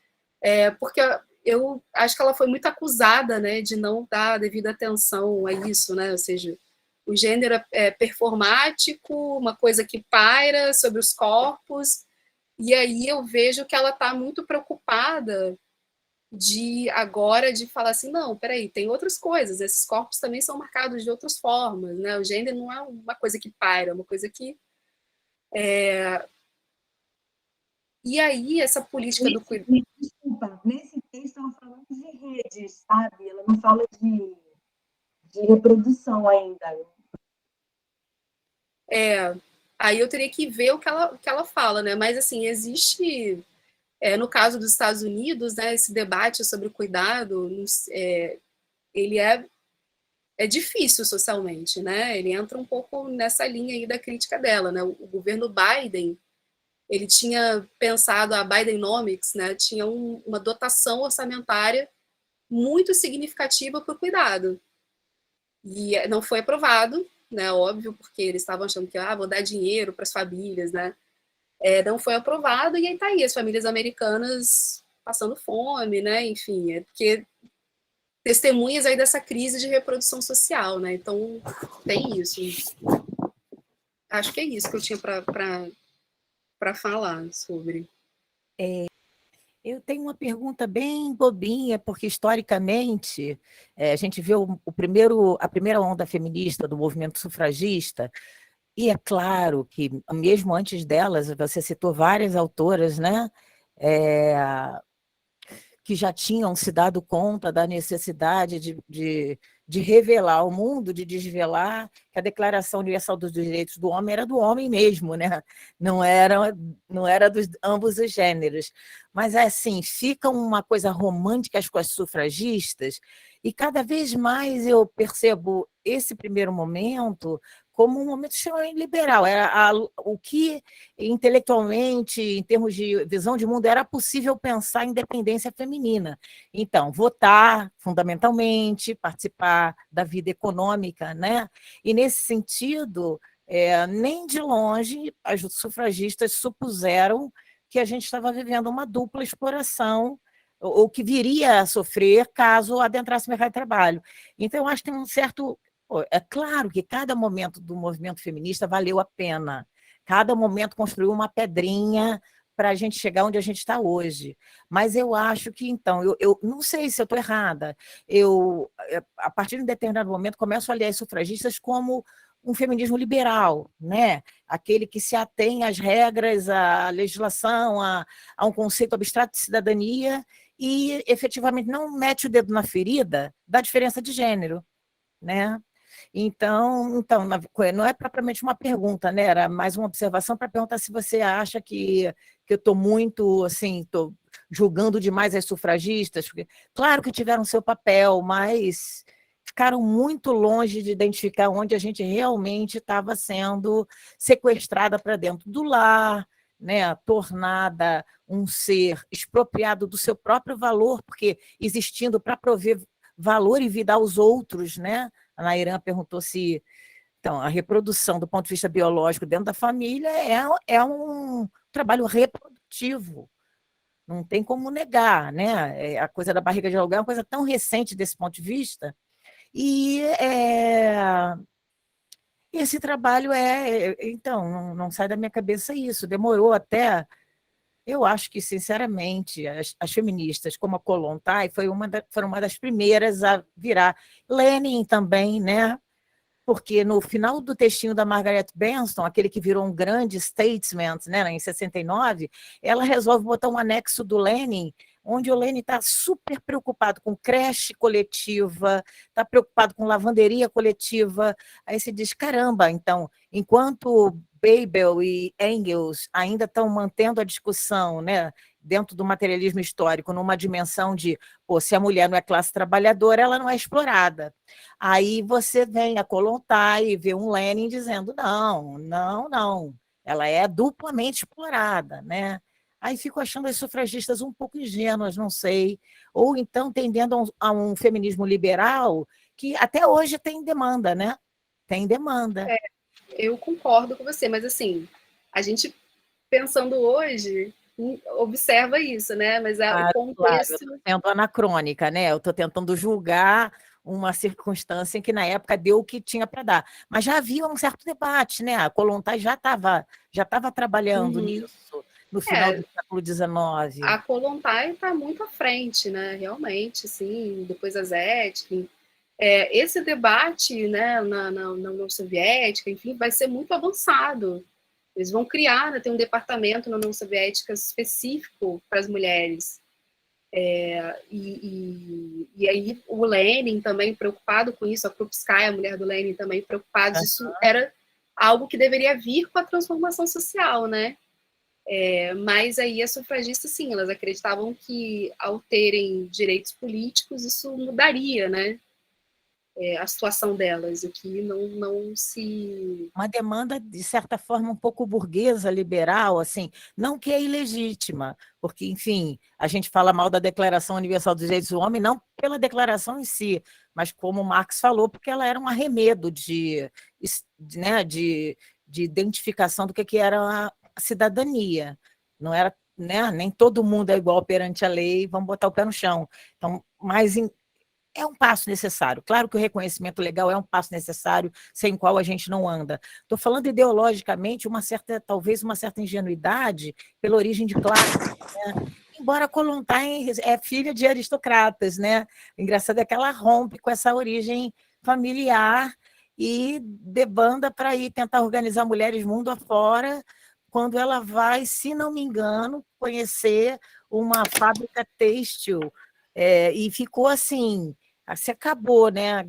porque eu acho que ela foi muito acusada, né, de não dar devida atenção a isso, né? Ou seja, o gênero é performático, uma coisa que paira sobre os corpos, e aí eu vejo que ela está muito preocupada de falar assim, não, peraí, tem outras coisas, esses corpos também são marcados de outras formas, né? O gênero não é uma coisa que paira, é uma coisa que... E aí, essa política do cuidado... Desculpa, nesse texto ela fala de redes, sabe? Ela não fala de reprodução ainda. Aí eu teria que ver o que ela fala, né? Mas, assim, existe... no caso dos Estados Unidos, né, esse debate sobre o cuidado, ele é difícil socialmente, né? Ele entra um pouco nessa linha aí da crítica dela, né? O governo Biden, ele tinha pensado, a Bidenomics, né, tinha uma dotação orçamentária muito significativa para o cuidado. E não foi aprovado, né, óbvio, porque eles estavam achando que, vou dar dinheiro para as famílias, né? Não foi aprovado, e aí tá aí, as famílias americanas passando fome, né? Enfim, porque testemunhas aí dessa crise de reprodução social, né? Então, tem isso. Acho que é isso que eu tinha para falar sobre. Eu tenho uma pergunta bem bobinha, porque historicamente a gente vê a primeira onda feminista do movimento sufragista, e é claro que, mesmo antes delas, você citou várias autoras, né? Que já tinham se dado conta da necessidade de revelar ao mundo, de desvelar que a Declaração Universal dos Direitos do Homem era do homem mesmo, né? Não era dos ambos os gêneros. Mas, assim, fica uma coisa romântica com as sufragistas, e cada vez mais eu percebo esse primeiro momento como um momento extremamente liberal. O que intelectualmente, em termos de visão de mundo, era possível pensar a independência feminina. Então, votar, fundamentalmente, participar da vida econômica, né? E, nesse sentido, nem de longe as sufragistas supuseram que a gente estava vivendo uma dupla exploração, ou que viria a sofrer caso adentrasse o mercado de trabalho. Então, eu acho que tem um certo... É claro que cada momento do movimento feminista valeu a pena. Cada momento construiu uma pedrinha para a gente chegar onde a gente está hoje. Mas eu acho que, então, eu não sei se eu estou errada, a partir de um determinado momento, começo a olhar as sufragistas como um feminismo liberal, né? Aquele que se atém às regras, à legislação, a um conceito abstrato de cidadania e, efetivamente, não mete o dedo na ferida da diferença de gênero, né? Então, não é propriamente uma pergunta, né? Era mais uma observação para perguntar se você acha que eu estou muito, assim, estou julgando demais as sufragistas, porque, claro que tiveram seu papel, mas ficaram muito longe de identificar onde a gente realmente estava sendo sequestrada para dentro do lar, né? Tornada um ser expropriado do seu próprio valor, porque existindo para prover valor e vida aos outros, né? A Nairan perguntou se, então, a reprodução do ponto de vista biológico dentro da família é um trabalho reprodutivo, não tem como negar, né? A coisa da barriga de aluguel é uma coisa tão recente desse ponto de vista, e esse trabalho então, não sai da minha cabeça isso, demorou até Eu acho que, sinceramente, as feministas, como a Kollontai, foram uma das primeiras a virar. Lenin também, né? Porque no final do textinho da Margaret Benston, aquele que virou um grande statesman, né, em 69, ela resolve botar um anexo do Lenin, onde o Lenin está super preocupado com creche coletiva, está preocupado com lavanderia coletiva. Aí se diz, caramba, então, enquanto Bebel e Engels ainda estão mantendo a discussão, né, dentro do materialismo histórico, numa dimensão de, pô, se a mulher não é classe trabalhadora, ela não é explorada. Aí você vem a Kollontai e vê um Lenin dizendo, não, não, não, ela é duplamente explorada, né? Aí fico achando as sufragistas um pouco ingênuas, não sei, ou então tendendo a um feminismo liberal que até hoje tem demanda, né? Tem demanda. Eu concordo com você, mas assim, a gente pensando hoje, observa isso, né? Mas o Claro, eu contexto. estou sendo anacrônica, né? Eu estou tentando julgar uma circunstância em que na época deu o que tinha para dar. Mas já havia um certo debate, né? A Kollontai já estava trabalhando nisso no final É, do século XIX. a Kollontai está muito à frente, né? Realmente, sim. Depois a Zetkin. Esse debate, né, na União Soviética, enfim, vai ser muito avançado. Eles vão criar, né, tem um departamento na União Soviética específico para as mulheres. E aí o Lenin também preocupado com isso, a Krupskaya, a mulher do Lenin, também preocupados. Isso era algo que deveria vir com a transformação social, né? Mas aí as sufragistas, sim, elas acreditavam que ao terem direitos políticos isso mudaria, né? A situação delas, o que não se... Uma demanda, de certa forma, um pouco burguesa, liberal, assim, não que é ilegítima, porque, enfim, a gente fala mal da Declaração Universal dos Direitos do Homem, não pela declaração em si, mas como Marx falou, porque ela era um arremedo né, de identificação do que era a cidadania. Não era, né, nem todo mundo é igual perante a lei, vamos botar o pé no chão. Então, é um passo necessário. Claro que o reconhecimento legal é um passo necessário, sem o qual a gente não anda. Estou falando ideologicamente, talvez uma certa ingenuidade pela origem de classe, né? Embora Kollontai é filha de aristocratas, né? O engraçado é que ela rompe com essa origem familiar e debanda para ir tentar organizar mulheres mundo afora, quando ela vai, se não me engano, conhecer uma fábrica têxtil, e ficou assim, se acabou, né,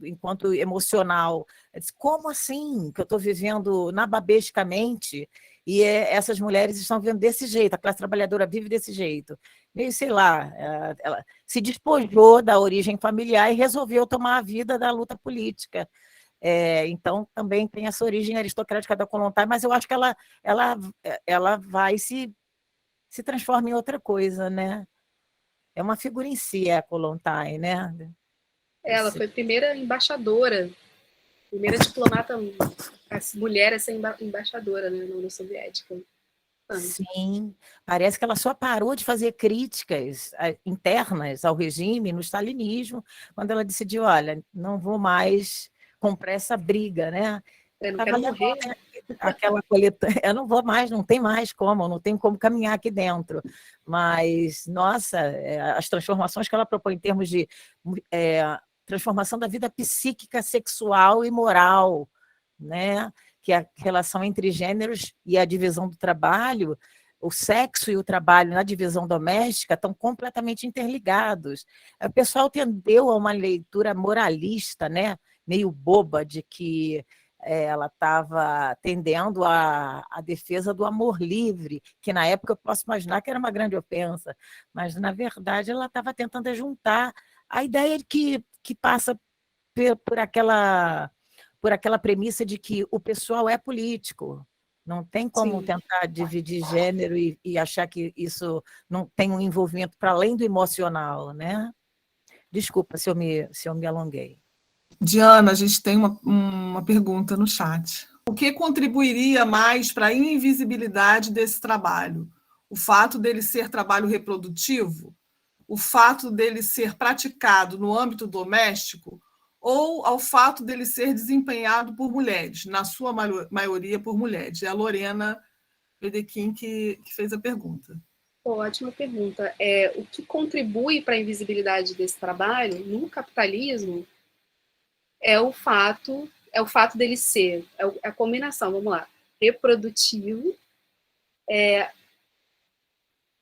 enquanto emocional. Eu disse, como assim que eu estou vivendo nababescamente e essas mulheres estão vivendo desse jeito, a classe trabalhadora vive desse jeito? Meio, sei lá, ela se despojou da origem familiar e resolveu tomar a vida da luta política. Então, também tem essa origem aristocrática da Kollontai, mas eu acho que ela vai se transforma em outra coisa, né? É uma figura em si, a Kollontai, né? Ela foi a primeira embaixadora, primeira diplomata, mulher a ser embaixadora, né, na União Soviética. Sim, parece que ela só parou de fazer críticas internas ao regime no stalinismo, quando ela decidiu, olha, não vou mais comprar essa briga, né? Não quero morrer. Aquela coletânea, eu não vou mais, não tem mais como, não tem como caminhar aqui dentro. Mas, nossa, as transformações que ela propõe em termos de transformação da vida psíquica, sexual e moral, né? Que a relação entre gêneros e a divisão do trabalho, o sexo e o trabalho na divisão doméstica estão completamente interligados. O pessoal tendeu a uma leitura moralista, né? Meio boba, de que ela estava tendendo à defesa do amor livre, que na época eu posso imaginar que era uma grande ofensa, mas, na verdade, ela estava tentando juntar a ideia de que passa por aquela premissa de que o pessoal é político, não tem como Sim. tentar dividir gênero e achar que isso não tem um envolvimento para além do emocional, né? Desculpa se eu me alonguei. Diana, a gente tem uma pergunta no chat. O que contribuiria mais para a invisibilidade desse trabalho? O fato dele ser trabalho reprodutivo? O fato dele ser praticado no âmbito doméstico? Ou ao fato dele ser desempenhado por mulheres, na sua maioria por mulheres? É a Lorena Pedequim que fez a pergunta. Ótima pergunta. O que contribui para a invisibilidade desse trabalho no capitalismo é o fato dele ser, a combinação, vamos lá, reprodutivo,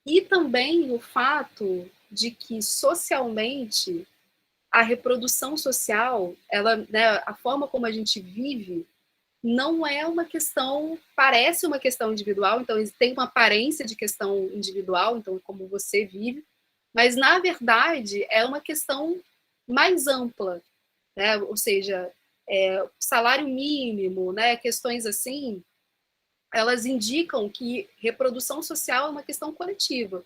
e também o fato de que socialmente a reprodução social, ela, né, a forma como a gente vive, não é uma questão, parece uma questão individual, então tem uma aparência de questão individual, então como você vive, mas na verdade é uma questão mais ampla, né? Ou seja, salário mínimo, né? Questões assim, elas indicam que reprodução social é uma questão coletiva.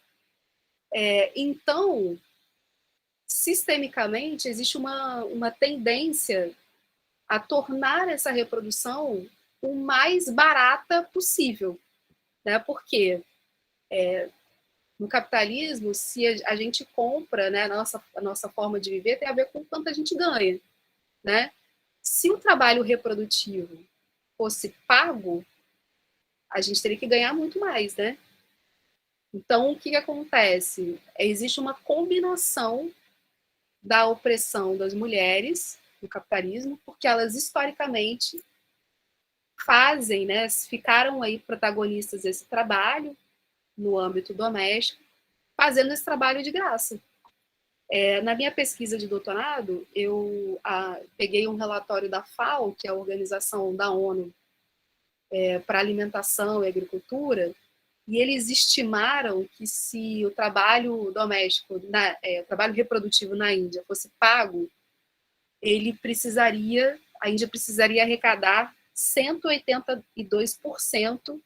Então, sistemicamente, existe uma tendência a tornar essa reprodução o mais barata possível, né? Porque no capitalismo, se a gente compra, né, a nossa forma de viver tem a ver com quanto a gente ganha, né? Se o trabalho reprodutivo fosse pago, a gente teria que ganhar muito mais, né? Então, o que acontece? Existe uma combinação da opressão das mulheres no capitalismo, porque elas historicamente fazem, né, ficaram aí protagonistas desse trabalho no âmbito doméstico, fazendo esse trabalho de graça. Na minha pesquisa de doutorado, eu peguei um relatório da FAO, que é a Organização da ONU para Alimentação e Agricultura, e eles estimaram que se o trabalho doméstico, o trabalho reprodutivo na Índia fosse pago, a Índia precisaria arrecadar 182%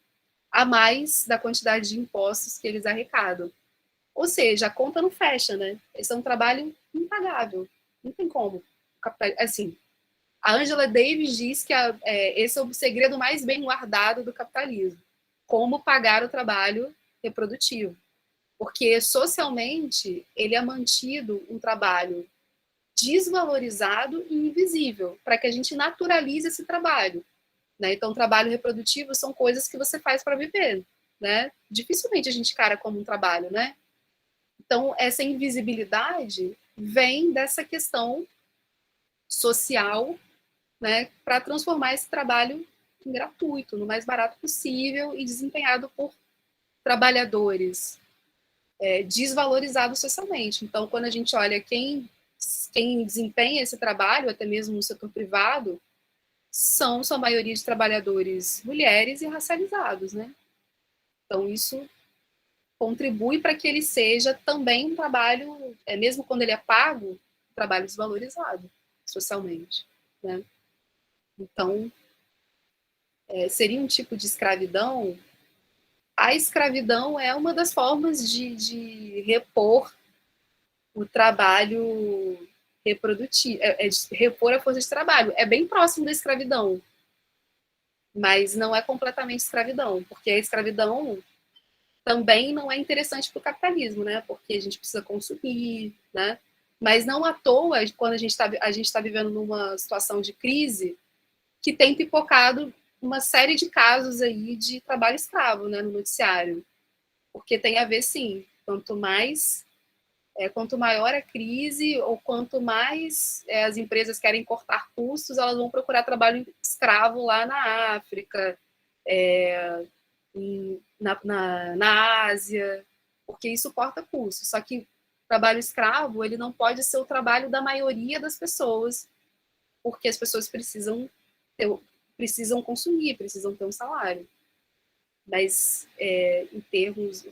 a mais da quantidade de impostos que eles arrecadam. Ou seja, a conta não fecha, né? Esse é um trabalho impagável. Não tem como. Assim, a Angela Davis diz que esse é o segredo mais bem guardado do capitalismo. Como pagar o trabalho reprodutivo. Porque, socialmente, ele é mantido um trabalho desvalorizado e invisível, para que a gente naturalize esse trabalho. Né? Então, trabalho reprodutivo são coisas que você faz para viver. Né? Dificilmente a gente encara como um trabalho, né? Então, essa invisibilidade vem dessa questão social, né, para transformar esse trabalho em gratuito, no mais barato possível e desempenhado por trabalhadores desvalorizados socialmente. Então, quando a gente olha quem desempenha esse trabalho, até mesmo no setor privado, são sua maioria de trabalhadores mulheres e racializados, né? Então, isso contribui para que ele seja também um trabalho, mesmo quando ele é pago, um trabalho desvalorizado socialmente, né? Então, seria um tipo de escravidão. A escravidão é uma das formas de repor o trabalho reprodutivo, de repor a força de trabalho. É bem próximo da escravidão, mas não é completamente escravidão, porque a escravidão também não é interessante para o capitalismo, né? Porque a gente precisa consumir, né? Mas não à toa, quando a gente está vivendo numa situação de crise, que tem pipocado uma série de casos aí de trabalho escravo, né, no noticiário. Porque tem a ver, sim, quanto maior a crise, ou quanto mais as empresas querem cortar custos, elas vão procurar trabalho escravo lá na África, na Ásia, porque isso corta custos. Só que o trabalho escravo, ele não pode ser o trabalho da maioria das pessoas, porque as pessoas precisam consumir, precisam ter um salário. Mas, em termos,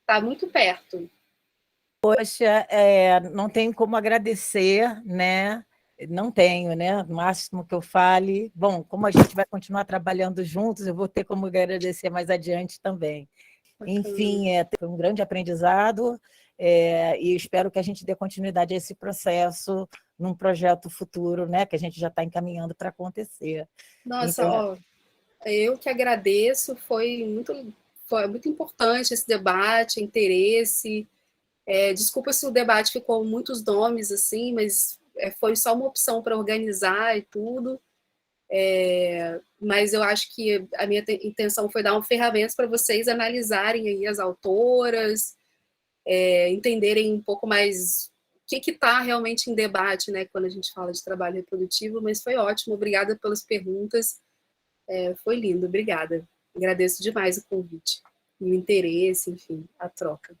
está muito perto. Poxa, não tenho como agradecer, né? Não tenho, né? O máximo que eu fale. Bom, como a gente vai continuar trabalhando juntos, eu vou ter como agradecer mais adiante também. Enfim, foi um grande aprendizado e espero que a gente dê continuidade a esse processo num projeto futuro, né? Que a gente já está encaminhando para acontecer. Nossa, Então, eu que agradeço, foi muito importante esse debate, interesse. Desculpa se o debate ficou muitos nomes, assim, mas foi só uma opção para organizar e tudo. Mas eu acho que a minha intenção foi dar uma ferramenta para vocês analisarem aí as autoras, entenderem um pouco mais o que está realmente em debate, né, quando a gente fala de trabalho reprodutivo, mas foi ótimo, obrigada pelas perguntas, foi lindo, obrigada. Agradeço demais o convite, e o interesse, enfim, a troca.